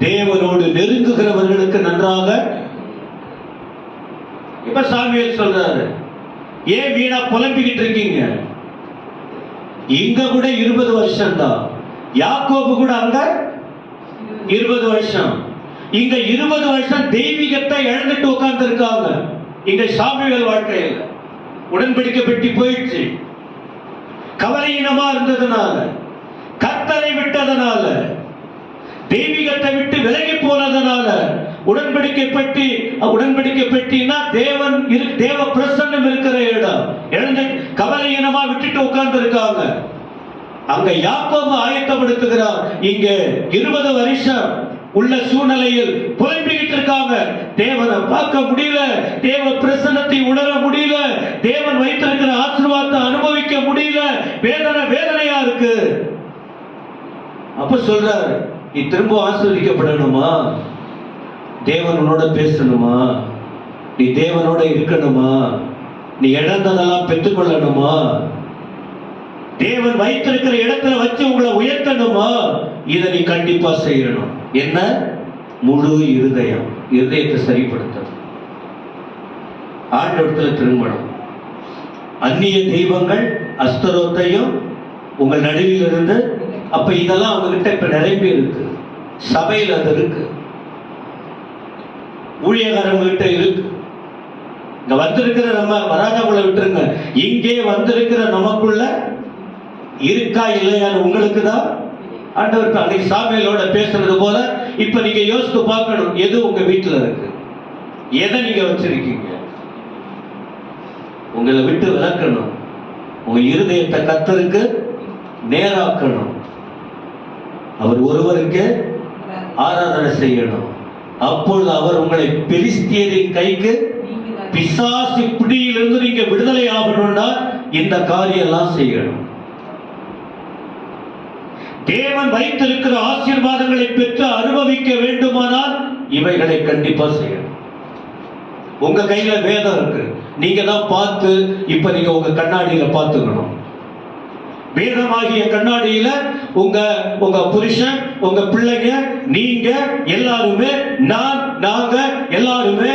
தேவனோடு நெருங்குகிறவர்களுக்கு நன்றாக. இப்ப சாமுவேல் சொல்றாரு, ஏன் வீணா புலம்பிக்கிட்டு இருக்கீங்க? இங்க கூட 20 வருஷம் தான், யாக்கோபு கூட அங்க 20 வருஷம், இங்க 20 வருஷம் தெய்வீகத்தை இழந்துட்டு உட்கார்ந்து இருக்காங்க. இங்க சாமுவேல் வாழ்க்கையில் உடன்படிக்கை பெட்டி போயிடுச்சு, கவலையினமா இருந்ததுனால, கர்த்தரை விட்டதனால, தெய்வீகத்தை விட்டு விலகி போனதனால உடன்படிக்கை பெட்டினா தேவ பிரசன்னம் இருக்கிற இடம் எழுந்து கவலையினமா விட்டுட்டு உட்கார்ந்து இருக்காங்க. அங்க யாக்கோபு ஆயத்தப்படுத்துகிறார். இங்க 20 வருஷம் உள்ள சூழ்நிலையில் புலம்பிக்கிட்டு இருக்காங்க. தேவனை பார்க்க முடியல, தேவ பிரசன்னத்தை உணர முடியல, தேவன் வைத்திருக்கிற ஆசீர்வாதத்தை அனுபவிக்க முடியல, வேதனையா இருக்கு. அப்ப சொல்றாரு, நீ திரும்ப ஆசீர்வதிக்கப்படணுமா, தேவன் உன்னோட பேசணுமா, நீ தேவனோட இருக்கணுமா, நீ இழந்ததெல்லாம் பெற்றுக்கொள்ளணுமா, தேவன் வைத்திருக்கிற இடத்துல வச்சு உங்களை உயர்த்தணுமா, இதை நீ கண்டிப்பா செய்யணும். என்ன? முழு இருதயத்தை சரிப்படுத்தணும், ஆண்டவரத்தில் திரும்பணும். அந்நிய தெய்வங்கள் அஸ்தரோத்தையும் உங்கள் நடுவில் இருந்து, அப்ப இதெல்லாம் அவங்க கிட்ட இப்ப நிரம்பி இருக்கு, சபையில் அது இருக்கு, ஊழியக்காரங்க கிட்ட இருக்கு. இங்க வந்திருக்கிற நம்ம வராதவங்களை விட்டுருங்க, இங்கே வந்திருக்கிற நமக்குள்ள இருக்கா இல்லையான்னு உங்களுக்கு தான் ஆண்டவர் அன்னைக்கு சாமுவேலோட பேசுறது போல இப்ப நீங்க யோசித்து பார்க்கணும், எது உங்க வீட்டுல இருக்கு, எதை நீங்க வச்சிருக்கீங்க. உங்களை விட்டு விளக்கணும், உங்க இருதயத்தை கர்த்தருக்கு நேராக்கணும், அவர் ஒருவருக்கு ஆராதனை செய்யணும். அப்பொழுது அவர் உங்களை பெலிஸ்தியரின் கைக்கு, பிசாசு பிடியிலிருந்து நீங்க விடுதலை ஆகணும்னா இந்த காரியம் எல்லாம் செய்யணும். தேவன் வைத்திருக்கிற ஆசீர்வாதங்களை பெற்று அனுபவிக்க வேண்டுமானால் இவைகளை கண்டிப்பா செய்யணும். உங்க கையில வேதம் இருக்கு, நீங்க தான் பார்த்து இப்ப நீங்க உங்க கண்ணாடியில பார்த்துக்கணும். வேதமாகிய கண்ணாடியில உங்க புருஷன், உங்க பிள்ளைங்க, நீங்க எல்லாருமே, நாங்க எல்லாருமே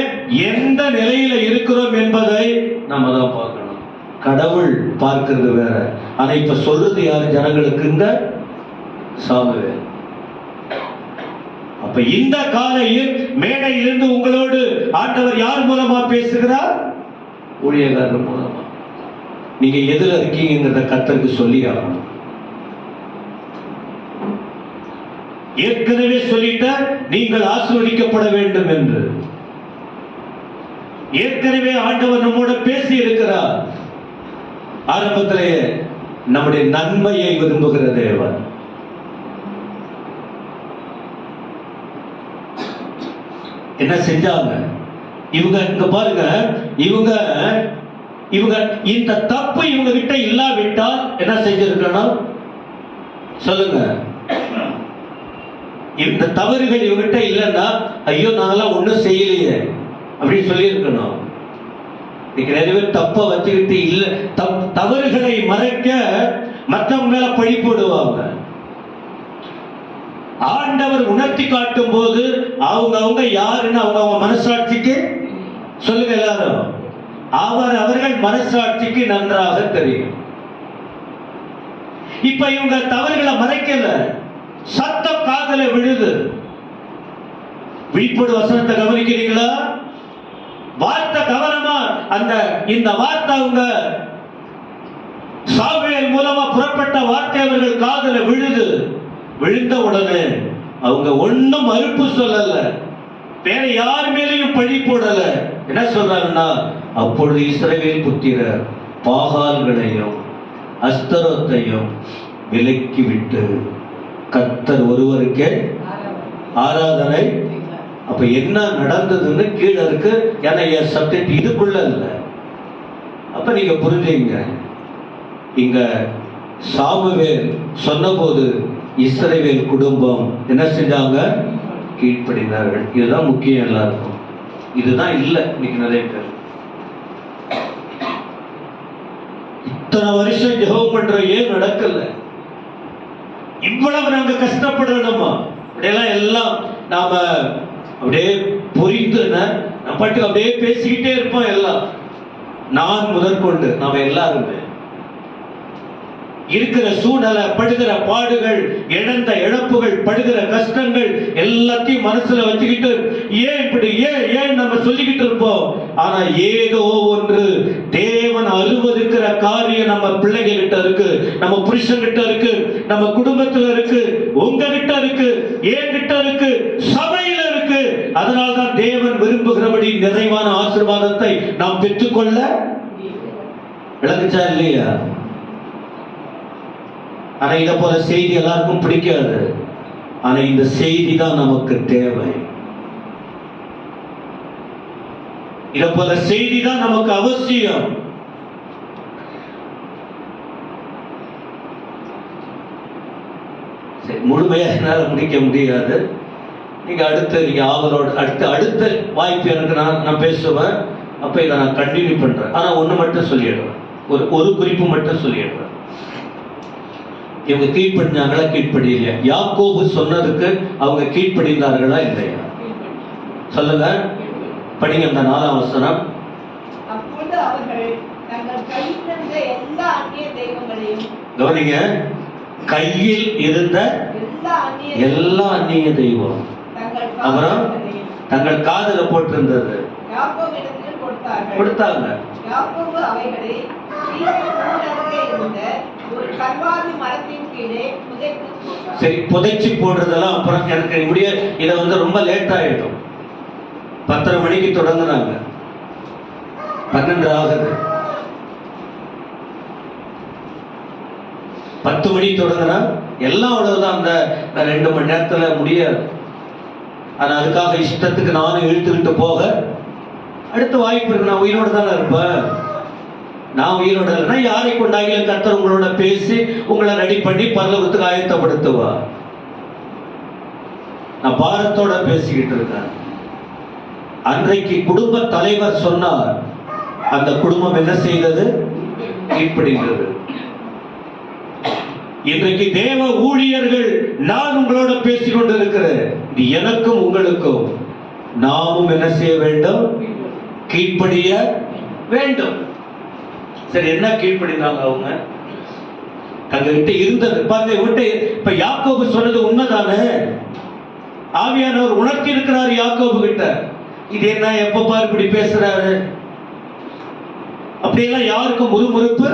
எந்த நிலையில இருக்கிறோம் என்பதை நம்ம தான் பார்க்கணும். கடவுள் பார்க்கிறது வேற. ஆனா இப்ப சொல்றது யாரு ஜனங்களுக்கு? இந்த சாமுவேல். அப்ப இந்த காலையில் மேடையிலிருந்து உங்களோடு ஆண்டவர் யார் மூலமா பேசுகிறார்? ஊழியக்காரர் மூலமா. நீங்க எதுல இருக்கீங்கிறத கர்த்தருக்கு சொல்லி ஆகணும். ஏற்கனவே சொல்லிட்ட நீங்கள் ஆசீர்வதிக்கப்பட வேண்டும் என்று. ஏற்கனவே ஆண்டவர் நம்மோட பேசி இருக்கிறார். ஆரம்பத்திலேயே நம்முடைய நன்மையை விரும்புகிற தேவன். என்ன செஞ்சாங்க இவங்க? இங்க பாருங்க, இவங்க இந்த தப்பு இவங்க கிட்ட இல்லாவிட்டால் என்ன செஞ்சிருக்கணும் சொல்லுங்க? இந்த தவறுகள் இவங்கிட்ட இல்லைன்னா, ஐயோ நாங்கெல்லாம் ஒண்ணும் செய்யலையே அப்படின்னு சொல்லி இருக்கணும். நிறைய பேர் தப்ப வச்சுக்கிட்டு இல்ல, தவறுகளை மறைக்க மற்றவங்க மேல பழி போடுவாங்க. ஆண்டவர் உணர்த்தி காட்டும் போது அவங்க யாருன்னு அவங்க மனசாட்சிக்கு சொல்லுங்க எல்லாரும். அவர்கள் மனசாட்சிக்கு நன்றாக தெரியும். இப்ப இவங்க தவறுகளை மறைக்கல, சத்தம் காதல விழுது. விழிப்போடு வசனத்தை கவனிக்கிறீங்களா? வார்த்தை கவனமா, இந்த வார்த்தை அவங்க சாமுவேல் மூலமா புறப்பட்ட வார்த்தை அவர்கள் காதல விழுது. விழுந்த உடனே அவங்க ஒன்னும் மறுப்பு சொல்லல, வேற யார் மேலையும் பழி போடல. என்ன சொல்றாங்கன்னா, அப்பொழுது இஸ்ரவேல் புத்திரர் பாகால்களையும் அஸ்தரோத்தையும் விலக்கி விட்டு கர்த்தர் ஒருவருக்கே ஆராதனை. அப்ப என்ன நடந்ததுன்னு கீழே இருக்கு. ஏன்னா என் சப்ஜெக்ட் இதுக்குள்ள இல்ல. அப்ப நீங்க புரிஞ்சுங்க, இங்க சாமுவேல் சொன்னபோது இஸ்ரவேல் குடும்பம் என்ன செஞ்சாங்க? கீழ்ப்படிந்தார்கள். இதுதான் முக்கியம் எல்லாருக்கும். இதுதான் இல்ல இன்னைக்கு நிறைய பேர். இத்தனை வருஷம் ஜெபம் பண்ற ஏன் நடக்கல? இவ்வளவு நாங்க கஷ்டப்படணுமா? அப்படியெல்லாம் எல்லாம் நாம அப்படியே புரிந்து நம்ம பாட்டுக்கு அப்படியே பேசிக்கிட்டே இருப்போம். எல்லாம் நான் முதற்கொண்டு நாம எல்லாருமே இருக்கிற சூழ்நிலை, படுகிற பாடுகள், இழந்த இழப்புகள், படுகிற கஷ்டங்கள் எல்லாத்தையும் மனசுல வச்சுக்கிட்டு ஏன் இப்படி ஏன் நம்ம சொல்லிக்கிட்டு இருப்போம். ஆனா ஏதோ ஒன்று தேவன் அருவருக்கிற காரியம் நம்ம பிள்ளைகிட்ட இருக்கு, நம்ம புருஷன்கிட்ட இருக்கு, நம்ம குடும்பத்துல இருக்கு, உங்ககிட்ட இருக்கு, என்கிட்ட இருக்கு, சபையில இருக்கு. அதனால்தான் தேவன் விரும்புகிறபடி நிறைவான ஆசீர்வாதத்தை நாம் பெற்றுக்கொள்ள விளக்குச்சா இல்லையா? ஆனா இதை போல செய்தி எல்லாருக்கும் பிடிக்காது. ஆனா இந்த செய்தி தான் நமக்கு தேவை. இதை போல செய்தி தான் நமக்கு அவசியம். முழுமையா என்னால முடிக்க முடியாது. நீங்க நீங்க ஆவலோட அடுத்த வாய்ப்பு எனக்கு நான் பேசுவேன். அப்ப இதை நான் கண்டினியூ பண்றேன். ஆனா ஒண்ணு மட்டும் சொல்லிடுறேன், ஒரு குறிப்பு மட்டும் சொல்லிடுறேன். இவங்க கீழ்ப்படிஞ்சாங்களா? கீழ்ப்படியில்லையா? யாக்கோபு சொன்னதுக்கு அவங்க கீழ்ப்படிந்தார்களா இல்லையா? சொல்லுங்க, படிங்க அந்த 4ஆம் வசனம். அப்பொழுது அவர்கள் தங்கள் கையில் இருந்த எல்லா அந்நிய தெய்வங்களையும், கவனிங்க, கையில் இருந்த எல்லா அந்நிய தெய்வம், அப்புறம் தங்கள் காதுல போட்டிருந்தது யாக்கோபிடத்தில் கொடுத்தாங்க. யாக்கோபு அவைகளை இருந்த ஒரு கர்வாதி மரத்தின் கீழே புதைத்து போட்டார். சரி, புதைச்சி போடுறதெல்லாம் அப்புறம் எனக்கு முடிய இதை ரொம்ப லேட் ஆயிடும். 10:30 மணிக்கு தொடங்குறாங்க, 12 ஆகுது. 10 மணிக்கு தொடங்குனா எல்லாம் அவ்வளவுதான். அந்த 2 மணி நேரத்துல முடியாது. ஆனா அதுக்காக இஷ்டத்துக்கு நானும் இழுத்துக்கிட்டு போக அடுத்த வாய்ப்பு இருக்கு. நான் உயிரோடு தானே இருப்பேன். நான் உயிரோடு இல்லைன்னா யாரை கொண்டாகிலும் கர்த்தர் உங்களோட பேசி உங்களை ரெடி பண்ணி பரலோகத்துக்கு ஆயத்தப்படுத்துவா. நான் பாரத்தோட பேசிக்கிட்டு இருக்கேன். அன்றைக்கு குடும்ப தலைவர் சொன்னார், அந்த குடும்பம் என்ன செய்தது? கீழ்ப்படிந்தது. இன்றைக்கு தேவ ஊழியர்கள் நான் உங்களோட பேசிக் கொண்டிருக்கிறேன். இது எனக்கும் உங்களுக்கும். நாமும் என்ன செய்ய வேண்டும்? கீழ்ப்படிய வேண்டும். சரி, என்ன கீழ்ப்படிந்தாங்க அவங்க? தங்ககிட்ட இருந்தது பாருங்க. இவன்கிட்ட இப்ப யாக்கோபு சொன்னது உண்மைதானே? ஆவியானவர் உணர்த்தி இருக்கிறார் யாக்கோபு கிட்ட. இது என்ன, எப்ப பாரு இப்படி பேசுறாரு? அப்படியெல்லாம் யாருக்கும் முறுமுறுப்பு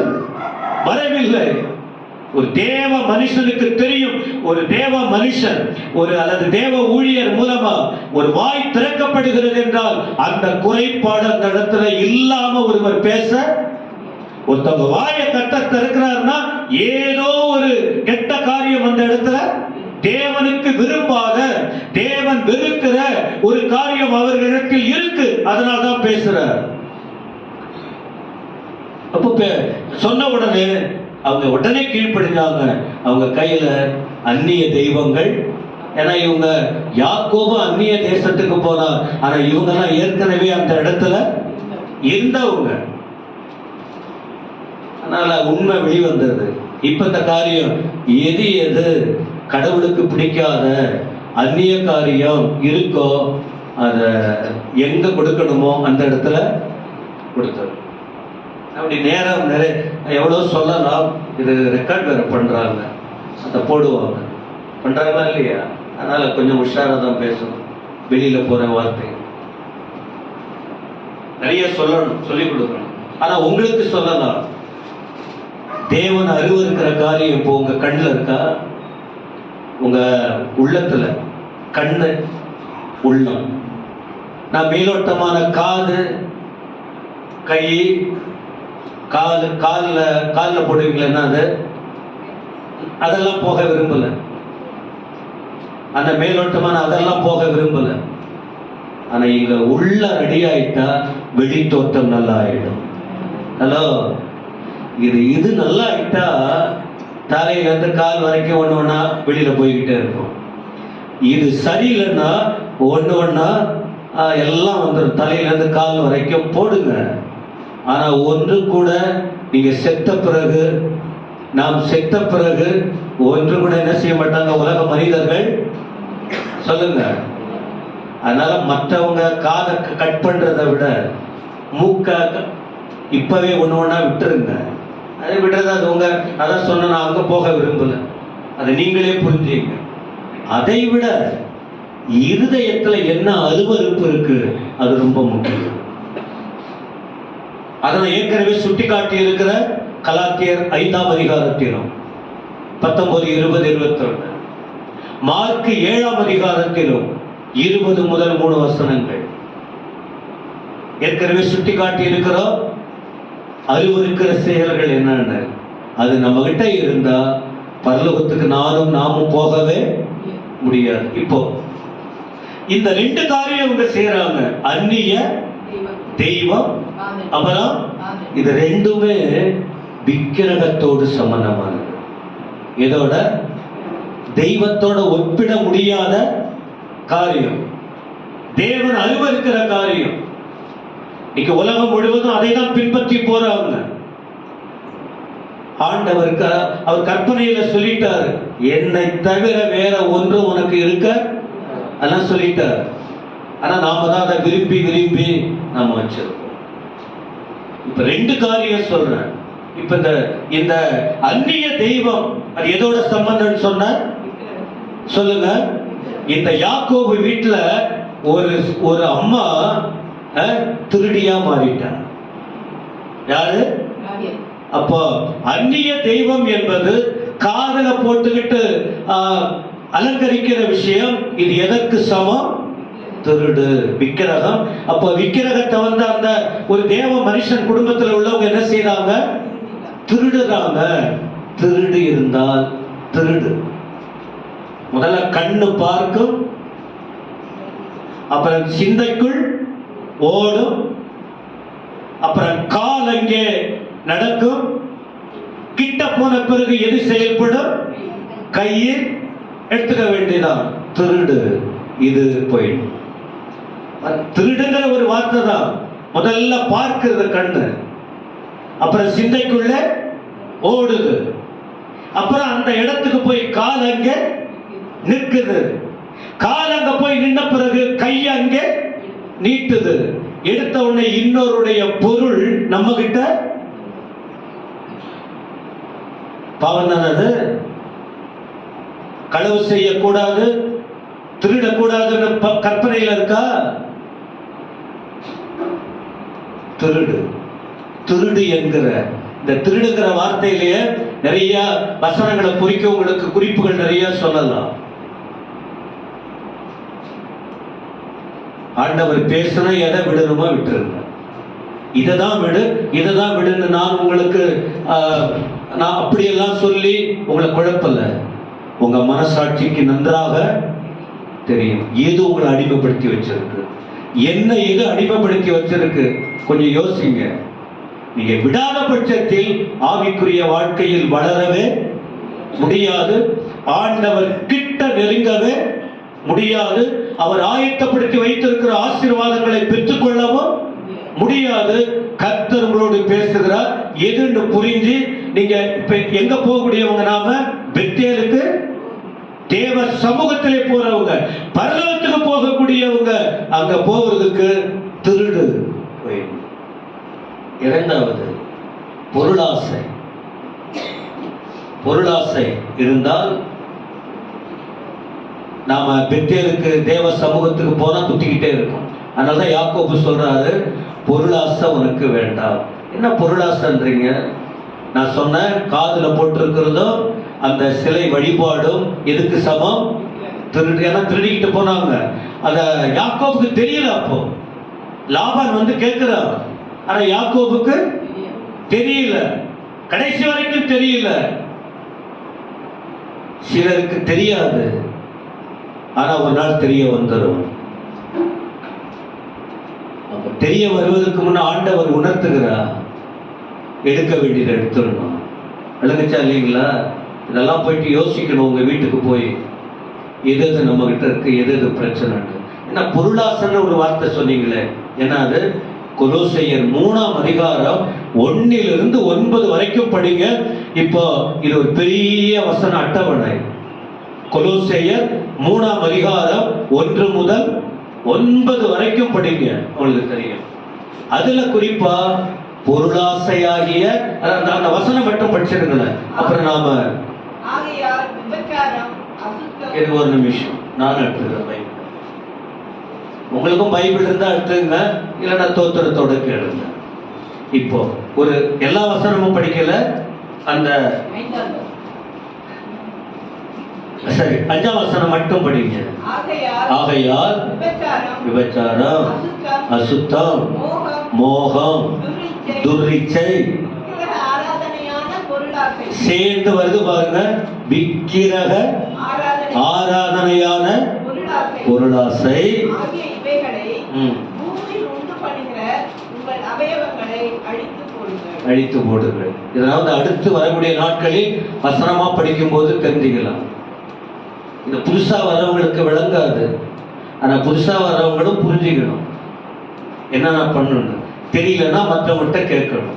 வரவில்லை. ஒரு தேவ மனுஷனுக்கு தெரியும், ஒரு தேவ மனுஷன் அல்லது தேவ ஊழியர் மூலமா ஒரு வாய் திறக்கப்படுகிறது என்றால் அந்த குறைபாடு அந்த இடத்துல இல்லாம ஒருவர் பேச, ஒருத்தவங்க வாயை கர்த்தர் திறக்கிறார்னா ஏதோ ஒரு கெட்ட காரியம் அந்த இடத்துல தேவனுக்கு விரும்பாத, தேவன் வெறுக்கிற ஒரு காரியம் அவர்களிடத்தில் இருக்கு. அதனால்தான் பேசுறார். அப்ப சொன்ன உடனே அவங்க உடனே கீழ்ப்படிஞ்சாங்க. அவங்க கையில அந்நிய தெய்வங்கள், ஏன்னா இவங்க யாக்கோபு அந்நிய தேசத்துக்கு போனார். ஆனா இவங்க எல்லாம் ஏற்கனவே அந்த இடத்துல இருந்தவங்க. அதனால உண்மை வெளிவந்தது. இப்ப இந்த காரியம் எது கடவுளுக்கு பிடிக்காத அந்நிய காரியம் இருக்கோ அத எங்க கொடுக்கணுமோ அந்த இடத்துல கொடுத்தது. அப்படி நேரம் நிறைய எவ்வளவு சொல்லலாம். இது ரெக்கார்ட் வேற பண்றாங்க, அதை போடுவாங்க. பண்றாங்களா இல்லையா? அதனால கொஞ்சம் உஷாரா தான் பேசணும். வெளியில போற வார்த்தை நிறைய சொல்லணும், சொல்லிக் கொடுக்கணும். ஆனா உங்களுக்கு சொல்லலாம். தேவன் அருவருக்கிற காரியம் இப்போ உங்க கண்ணுல இருக்கா? உங்க உள்ளத்துல, கண்ணு, உள்ளம். நான் மேலோட்டமான காது, கை, கால்ல போடுவீங்களா? அதெல்லாம் போக விரும்பல. அந்த மேலோட்டமான அதெல்லாம் போக விரும்பல. ஆனா இங்க உள்ள ரெடி ஆயிட்டா வெளி தோட்டம் நல்லா ஆயிடும். ஹலோ, இது நல்லா ஆயிட்டா தலையில இருந்து கால் வரைக்கும் ஒண்ணு ஒண்ணா வெளியில போய்கிட்டே இருக்கும். இது சரியில்லைன்னா ஒண்ணு ஒண்ணா எல்லாம் வந்துடும். தலையில இருந்து கால் வரைக்கும் போடுங்க. ஆனா ஒன்று கூட நீங்க செத்த பிறகு, நாம் செத்த பிறகு ஒன்று கூட என்ன செய்ய மாட்டாங்க உலக மனிதர்கள், சொல்லுங்க. அதனால மற்றவங்க காதை கட் பண்றதை விட மூக்க இப்பவே ஒண்ணு ஒண்ணா விட்டுருங்க. அதை விடுறது அது உங்க, அதான் சொன்ன, நான் அங்க போக விரும்பல. அதை நீங்களே புரிஞ்சுங்க. அதை விட இருதயத்துல என்ன அருவருப்பு இருக்கு அது ரொம்ப முக்கியம். அதை ஏற்கனவே சுட்டி காட்டி இருக்கிற கலாத்தியர் 5ஆம் அதிகாரத்திலும் 19, 20, 22, மார்க் 7ஆம் அதிகாரத்திலும் 20 முதல் 3 வசனங்கள் ஏற்கனவே சுட்டி காட்டி இருக்கிறோம். அருவருக்கிற செயல்கள் என்னன்னு அது நம்ம கிட்ட இருந்தா பரலோகத்துக்கு நாமும் போகவே முடியாது. இப்போ இந்த 2 காரியம் இவங்க செய்யறாங்க. அந்நிய தெய்வம், அப்புறம் இது ரெண்டுமே விக்கிரகத்தோடு சம்பந்தமானது. இதோட தெய்வத்தோட ஒப்பிட முடியாத காரியம், தேவன் அருவருக்கிற காரியம். இன்னைக்கு உலகம் முழுவதும் அதை தான் பின்பற்றி போறாங்க. ஆண்டவருக்கு அவர் கற்பனையில சொல்லிட்டாரு, என்னை தவிர வேற ஒன்று உனக்கு இருக்க, அதெல்லாம் சொல்லிட்டார். ஆனா நாம தான் அதை விரும்பி விரும்பி நாம வச்சிருக்கோம். இப்ப ரெண்டு காரியம் சொல்றேன். இப்ப இந்த அந்நிய தெய்வம் அது எதோட சம்பந்தம் சொன்ன சொல்லுங்க. இந்த யாக்கோபு வீட்டுல ஒரு அம்மா திருடியா மாறிட்டான். யாரு? அப்போ அந்நிய தெய்வம் என்பது காதல போட்டுக்கிட்டு அலங்கரிக்கிற விஷயம். இது எதற்கு சமம்? திருடு, விக்கிரகம். அப்ப விக்கிரகத்தை அந்த ஒரு தேவ மனுஷன் குடும்பத்தில் உள்ளவங்க என்ன செய்யறாங்க? திருடுறாங்க. திருடு இருந்தால் திருடு முதல்ல கண்ணு பார்க்கும், அப்புறம் சிந்தைக்குள் ஓடும், அப்புறம் கால் அங்கே நடக்கும், கிட்ட போன பிறகு எது செயல்படும்? கையில் எடுத்துக்க வேண்டியதான். திருடு. இது போயிடும். திருடுங்கிற ஒரு வார்த்தை தான். முதல்ல பார்க்கிறது கண்ணு, அப்புறம் சிந்தைக்குள்ள ஓடுது, அப்புறம் அந்த இடத்துக்கு போய் கால் அங்க நிற்குது, கால் அங்க போய் நின்ன பிறகு கை அங்கே நீட்டுது. எடுத்த உடனே இன்னொருடைய பொருள் நம்ம கிட்ட. பாவம் தானே அது. களவு செய்யக்கூடாது, திருடக்கூடாதுன்னு கற்பனையில் இருக்கா? திருடு. திருடு என்கிற இந்த திருடுங்கிற வார்த்தையிலேயே நிறைய வசனங்களை குறிக்க உங்களுக்கு குறிப்புகள் நிறைய சொல்லலாம். ஆண்டவர் பேசுனா எதை விடணுமோ விட்டுருங்க. இதைதான் விடு, இதைதான் விடுன்னு நான் உங்களுக்கு நான் அப்படியெல்லாம் சொல்லி உங்களை குழப்பல. உங்க மனசாட்சிக்கு நன்றாக தெரியும் எது உங்களை அடிமைப்படுத்தி வச்சிருக்கு, என்ன எது அடிமைப்படுத்தி வச்சிருக்கு. கொஞ்சம் யோசிங்க. நீங்க விடாத பட்சத்தில் ஆவிக்குரிய வாழ்க்கையில் வளரவே முடியாது, ஆண்டவர் கிட்ட நெருங்கவே முடியாது, அவர் ஆயத்தப்படுத்தி வைத்திருக்கிற ஆசீர்வாதங்களை பெற்றுக் கொள்ளவும் முடியாது. கர்த்தர் உங்களோடு பேசுகிறார். எதுன்னு புரிஞ்சு நீங்க இப்ப எங்க போகக்கூடியவங்க? நாம பெத்தேலுக்கு தேவ சமூகத்திலே போறவங்க, பரலோகத்துக்கு போகக்கூடியவங்க. அங்க போவதற்கு திருடு. இரண்டாவது பொருளாசை. பொருளாசை இருந்தால் நாம பெத்தேலுக்கு தேவ சமூகத்துக்கு போனா குத்திக்கிட்டே இருக்கும். அதனாலதான் யாக்கோபு சொல்றாரு, பொருளாசை உனக்கு வேண்டாம். என்ன பொருளாசைன்றீங்க? நான் சொன்னேன், காதுல போட்டிருக்கிறதும் அந்த சிலை வழிபாடும் எதுக்கு சமம்? திருடு. ஏன்னா திருடிக்கிட்டு போனாங்க. அத யாக்கோபுக்கு தெரியல. அப்போ லாபான் கேட்கிறான், ஆனா யாக்கோபுக்கு தெரியல, கடைசி வரைக்கும் தெரியல. சிலருக்கு தெரியாது, ஆனா ஒரு நாள் தெரிய வந்துடும். தெரிய வருவதற்கு முன்ன ஆண்டவர் உணர்த்துகிறார், எடுக்க வேண்டியதை எடுத்துடணும். விளங்குச்சா இல்லைங்களா? இதெல்லாம் போயிட்டு யோசிக்கணும். உங்க வீட்டுக்கு போய் எது எது நம்ம கிட்ட இருக்கு, எது எது பிரச்சனை. ஏன்னா பொருளாசைன்னு ஒரு வார்த்தை சொன்னீங்களே, ஏன்னா அது கொலோசையர் 3ஆம் அதிகாரம் 1 to 9 வரைக்கும் படிங்க. இப்போ இது ஒரு பெரிய வசன அட்டவணை. கொலோசையர் 3ஆம் அதிகாரம் 1 முதல் 9 வரைக்கும் படிங்க, உங்களுக்கு தெரியும். அதுல குறிப்பா பொருளாசையாகிய அந்த வசனம் மட்டும் படிச்சிருங்களேன். அப்புறம் நாம இது ஒரு நிமிஷம் நான் எடுத்துக்கிறேன். பைபிள் உங்களுக்கும் பைபிள் இருந்தா எடுத்துங்க, இல்லைன்னா தோத்திரத்தோட கேளுங்க. இப்போ ஒரு எல்லா வசனமும் படிக்கல, அந்த சரி 5ஆம் வசனம் மட்டும் படிங்க. ஆகையால் விபச்சாரம், அசுத்தம், மோகம், துர்ரிச்சை சேர்ந்து வருது பாருங்க. விக்கிரக ஆராதனையான பொருளாசை அழித்து போடுங்கள். இதனால அடுத்து வரக்கூடிய நாட்களில் வசனமா படிக்கும் போது தெரிஞ்சுக்கலாம். இந்த புதுசா வரவங்களுக்கு விளங்காது, ஆனா புதுசா வரவங்களும் புரிஞ்சுக்கணும் என்னென்ன பண்ணணும். தெரியலன்னா மற்றவங்கள்ட்ட கேட்கணும்.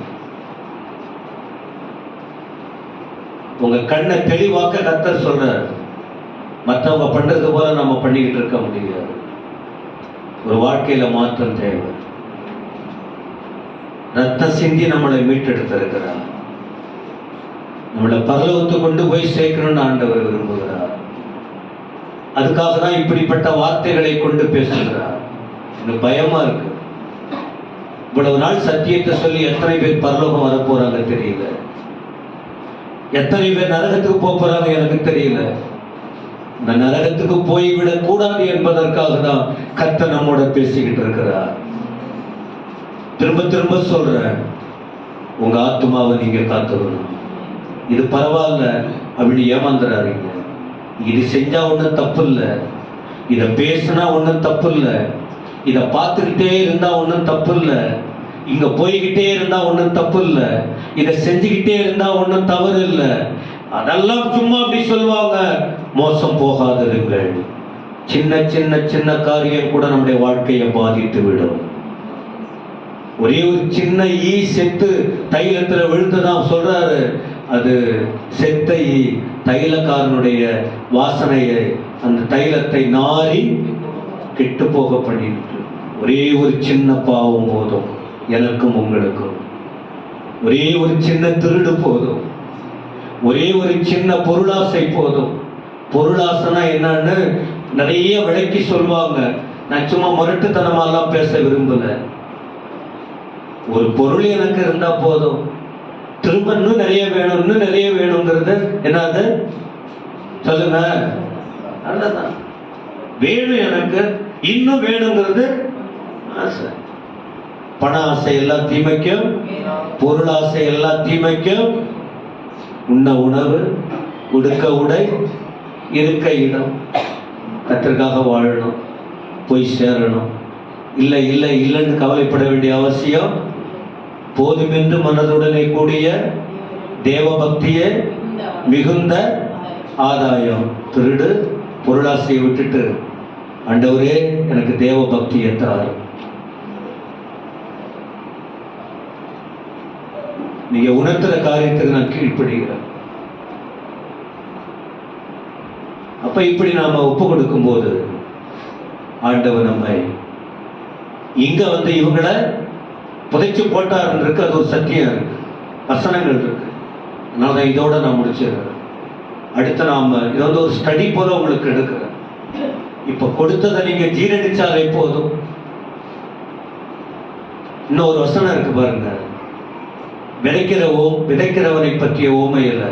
உங்க கண்ணை தெளிவாக்க கர்த்தர் சொல்றாரு. மற்றவங்க பண்றது போல நம்ம பண்ணிக்கிட்டு இருக்க முடியாது. ஒரு வாழ்க்கையில மாற்றம் தேவை. ரத்தம் சிந்தி நம்மளை மீட்டெடுத்திருக்கிறார். நம்மளை பரலோகத்துக்கு கொண்டு போய் சேர்க்கணும்னு ஆண்டவர் விரும்புகிறார். அதுக்காக தான் இப்படிப்பட்ட வார்த்தைகளை கொண்டு பேசுகிறார். எனக்கு பயமா இருக்கு. இவ்வளவு நாள் சத்தியத்தை சொல்லி எத்தனை பேர் பரலோகம் வர போறாங்க தெரியல, எத்தனை பேர் நரகத்துக்கு போறாங்க எனக்கு தெரியல. இந்த நரகத்துக்கு போய்விடக் கூடாது என்பதற்காக தான் கர்த்தர் நம்மோட பேசிக்கிட்டு இருக்கிறார். திரும்ப திரும்ப சொல்றேன், உங்க ஆத்மாவை நீங்க காத்துக்கணும். இது பரவாயில்ல அப்படி ஏமாந்துறாருங்க. இது செஞ்சா ஒன்றும் தப்பு இல்லை, இதை பேசினா ஒன்றும் தப்பு இல்லை, இதை பார்த்துக்கிட்டே இருந்தா ஒன்றும் தப்பு இல்லை, இங்க போய்கிட்டே இருந்தா ஒன்றும் தப்பு இல்லை, இதை செஞ்சுக்கிட்டே இருந்தா ஒன்றும் தவறு இல்லை. அதெல்லாம் சும்மா அப்படி சொல்லுவாங்க. மோசம் போகாதிருங்கள். சின்ன சின்ன சின்ன காரியம் கூட நம்முடைய வாழ்க்கையை பாதித்து விடும். ஒரே ஒரு சின்ன ஈ செத்து தைலத்துல விழுந்துதான் சொல்றாரு, அது செத்த ஈ தைலக்காரனுடைய வாசனையை, அந்த தைலத்தை நாரி கெட்டு போக பண்ணிட்டு. ஒரே ஒரு சின்ன பாவம் போதும் எனக்கும் உங்களுக்கும். ஒரே ஒரு சின்ன திருடு போதும், ஒரே ஒரு சின்ன பொருளாசை போதும். பொருளாசைனா என்னன்னு நிறைய விளக்கி சொல்லுவாங்க. நான் சும்மா முரட்டுத்தனமாலாம் பேச விரும்பல. ஒரு பொருள் எனக்கு இருந்தா போதும், திரும்ப இன்னும் நிறைய வேணும், இன்னும் நிறைய வேணுங்கிறது என்னது சொல்லுங்க. நல்லதான் வேணும், எனக்கு இன்னும் வேணுங்கிறது ஆசை. பண ஆசை எல்லாம் தீமைக்கும், பொருள் ஆசை எல்லாம் தீமைக்கும். உண்ண உணவு, உடுக்க உடை, இருக்க இடம், கத்திற்காக வாழணும், போய் சேரணும். இல்லை இல்லை இல்லைன்னு கவலைப்பட வேண்டிய அவசியம். போதுமென்று மனதுடனே கூடிய தேவ பக்தியே மிகுந்த ஆதாயம். திருடு பொருளாசையை விட்டுட்டு, ஆண்டவரே எனக்கு தேவ பக்தியை தார். நீங்க உணர்த்துற காரியத்துக்கு நான் கீழ்ப்படுகிறேன். அப்ப இப்படி நாம ஒப்பு கொடுக்கும் போது ஆண்டவர் நம்மை இங்க வந்து இவங்களை புதைச்சு போட்டாருன்னு இருக்கு. அது ஒரு சத்தியம் இருக்கு, வசனங்கள் இருக்கு. அதனால இதோட நான் முடிச்சிருக்கிறேன். அடுத்து நாம இது வந்து ஒரு ஸ்டடி போல உங்களுக்கு எடுக்கிறேன். இப்ப கொடுத்ததை நீங்க ஜீரணிச்சாலே போதும். இன்னொரு வசனம் இருக்கு பாருங்க, விதைக்கிறவனை பற்றிய ஓமையில,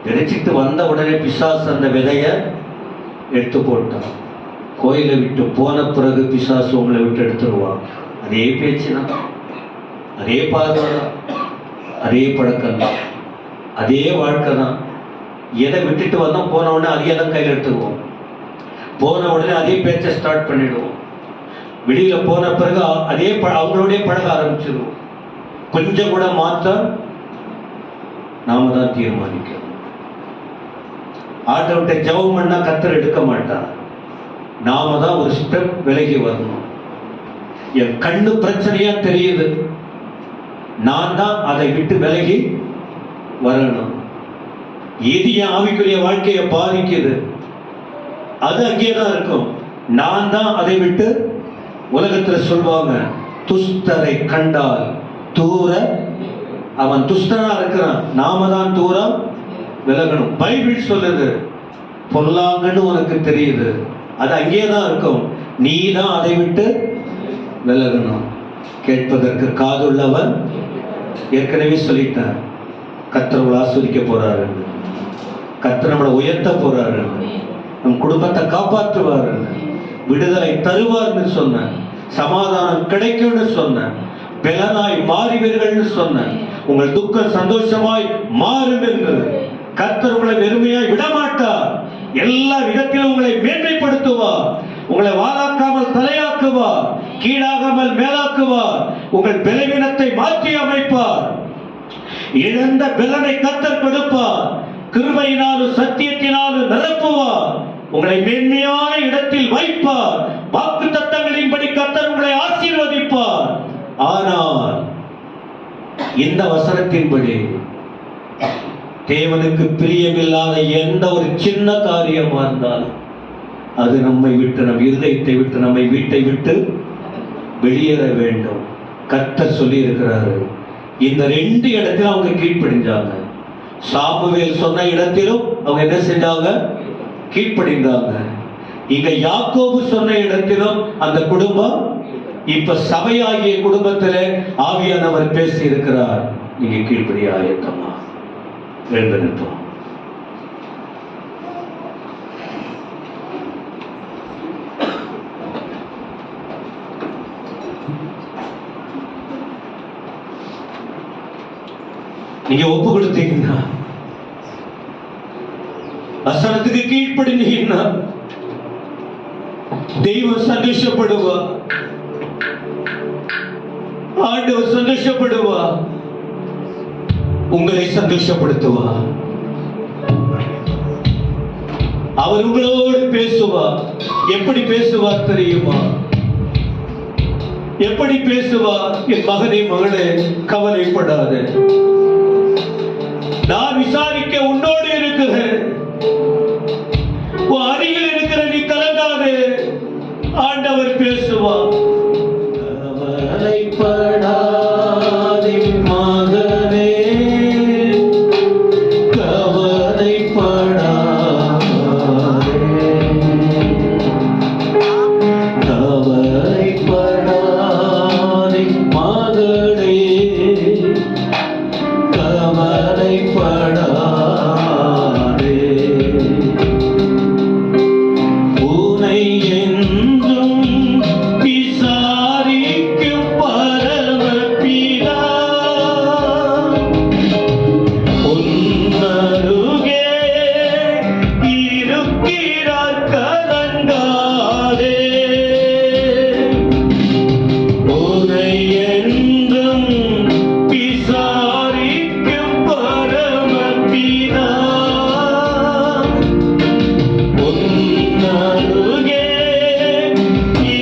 விதைச்சிட்டு வந்த உடனே பிசாசு அந்த விதைய எடுத்து போட்டான். கோயிலை விட்டு போன பிறகு பிசாசு உங்களை விட்டு எடுத்துருவான். அதே பேச்சுதான், அதே பார்வை தான், அதே பழக்கம் தான், அதே வாழ்க்கை தான். எதை விட்டுட்டு வந்தோம், போன உடனே அதையே தான் கையில் எடுத்துக்குவோம். போன உடனே அதே பேச்சை ஸ்டார்ட் பண்ணிடுவோம். வெளியில போன பிறகு அதே அவங்களோடய பழக ஆரம்பிச்சிடுவோம். கொஞ்சம் கூட மாற்றம் நாம தான் தீர்மானிக்கணும். ஆண்டவர்கிட்ட ஜெபம் பண்ணா கர்த்தர் எடுக்க மாட்டார். நாம தான் ஒரு ஸ்டெப் விலகி வரணும். என் கண்ணு பிரச்சனையா தெரியுது, நான் தான் அதை விட்டு விலகி வரணும். எது என் ஆவிக்குரிய வாழ்க்கையை பாதிக்குது, அது அங்கேதான் இருக்கும். நான் தான் அதை விட்டு, உலகத்துல சொல்வாங்க, துஷ்டரை கண்டால் தூர, அவன் துஷ்டனா இருக்கிறான், நாம தான் தூரம் விலகணும். பைபிள் சொல்லுது, பொல்லாங்கன்னு உனக்கு தெரியுது, அது அங்கேதான் இருக்கும். நீ தான் அதை விட்டு விலகணும். கேட்பதற்கு காதுள்ளவன், ஏற்கனவே சொல்லிட்டேன், கர்த்தர் நம்மளை ஆஸ்வதிக்க போறாரு, கர்த்தர் நம்மளை உயர்த்த போறாரு, நம் குடும்பத்தை காப்பாற்றுவாரு, விடுதலை தருவார்னு சொன்னேன், சமாதானம் கிடைக்கும்னு சொன்னேன், பெலனாய் மாறுவீர்கள்னு சொன்னேன், உங்கள் துக்கம் சந்தோஷமாய் மாறும் என்று. கர்த்தர் உங்களை வெறுமையாய் விடமாட்டார். எல்லா விதத்திலும் உங்களை மேன்மைப்படுத்துவார். உங்களை வாழாக்காமல் தலையாக்குவார், கீழாகாமல் மேலாக்குவார். உங்கள் பலவீனத்தை மாற்றி அமைப்பார். இழந்த பலனை கர்த்தர் கொடுப்பார். கிருபையினாலும் சத்தியத்தினாலும் நிரப்புவார். உங்களை மேன்மையான இடத்தில் வைப்பார். வாக்கு தத்தங்களின்படி கர்த்தர் உங்களை ஆசீர்வதிப்பார். ஆனால் இந்த வசனத்தின்படி தேவனுக்கு பிரியமில்லாத எந்த ஒரு சின்ன காரியமா இருந்தாலும் அது நம்மை விட்டு, நம் இருதயத்தை விட்டு, நம்மை வீட்டை விட்டு வெளியேற வேண்டும். கர்த்தர் சொல்லி இருக்கிறாரு. இந்த 2 இடத்திலும் அவங்க கீழ்ப்படிஞ்சாங்க. சாமுவேல் சொன்ன இடத்திலும் அவங்க என்ன செஞ்சாங்க? கீழ்ப்படிந்தாங்க. இங்க யாக்கோபு சொன்ன இடத்திலும் அந்த குடும்பம், இப்ப சபையாகிய குடும்பத்திலே ஆவியானவர் பேசி இருக்கிறார். நீங்க கீழ்ப்படிய ஆயத்தமா? எழுந்து நிற்போம். நீங்க ஒப்பு கொடுத்தீங்கன்னா, வசனத்துக்கு கீழ்ப்படிஞ்சீங்கன்னா தெய்வம் சந்தோஷப்படுவா, ஆண்டவர் சந்தோஷப்படுவா, உங்களை சந்தோஷப்படுத்துவா. அவர் உங்களோடு பேசுவா. எப்படி பேசுவார் தெரியுமா? எப்படி பேசுவார்? என் மகனே, மகளே, கவலைப்படாத, நான் விசாரிக்க உன்னோடு இருக்கிறேன், உன் அருகில் இருக்கிற, நீ கலங்காதே. ஆண்டவர் பேசுவார். கவலைப்படாதே மகனே, கவலைப்படாதே, கவலைப்படாதே மகளே, கவலைப்படாதே. உன்னை என்றும் விசாரிக்கும் பரமபிதா உன்னருகே இருக்கிறார், கலங்காதே. உன்னை என்றும் விசாரிக்கும் பரமபிதா உன்னருகே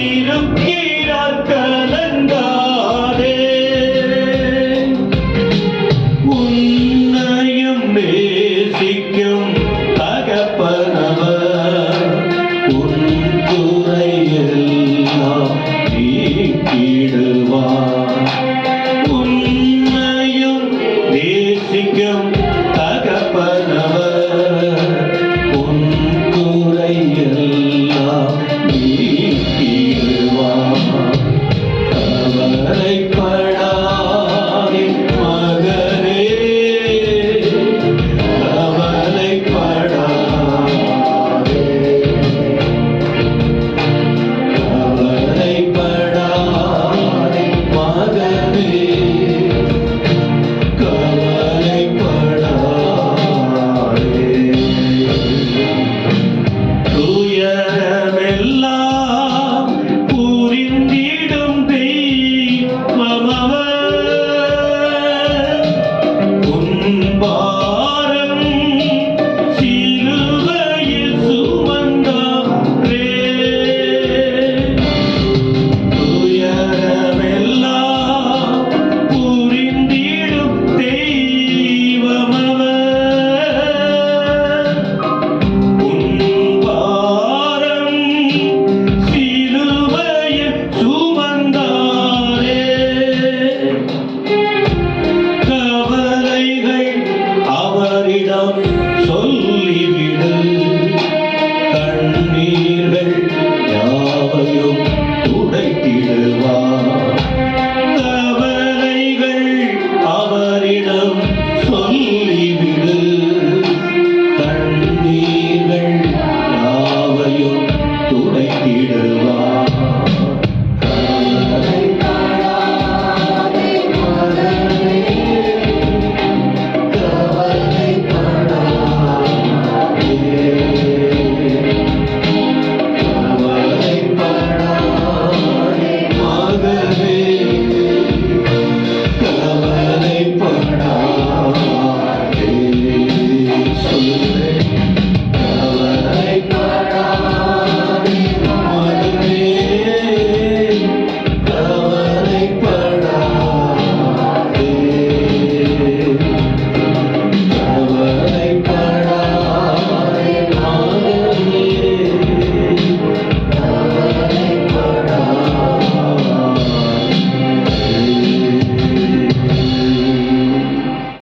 இருக்கிறார், கலங்காதே. உன்னையும் நேசிக்கும் தகப்பனவர் உன் குறையெல்லாம் நீக்கிடுவார்.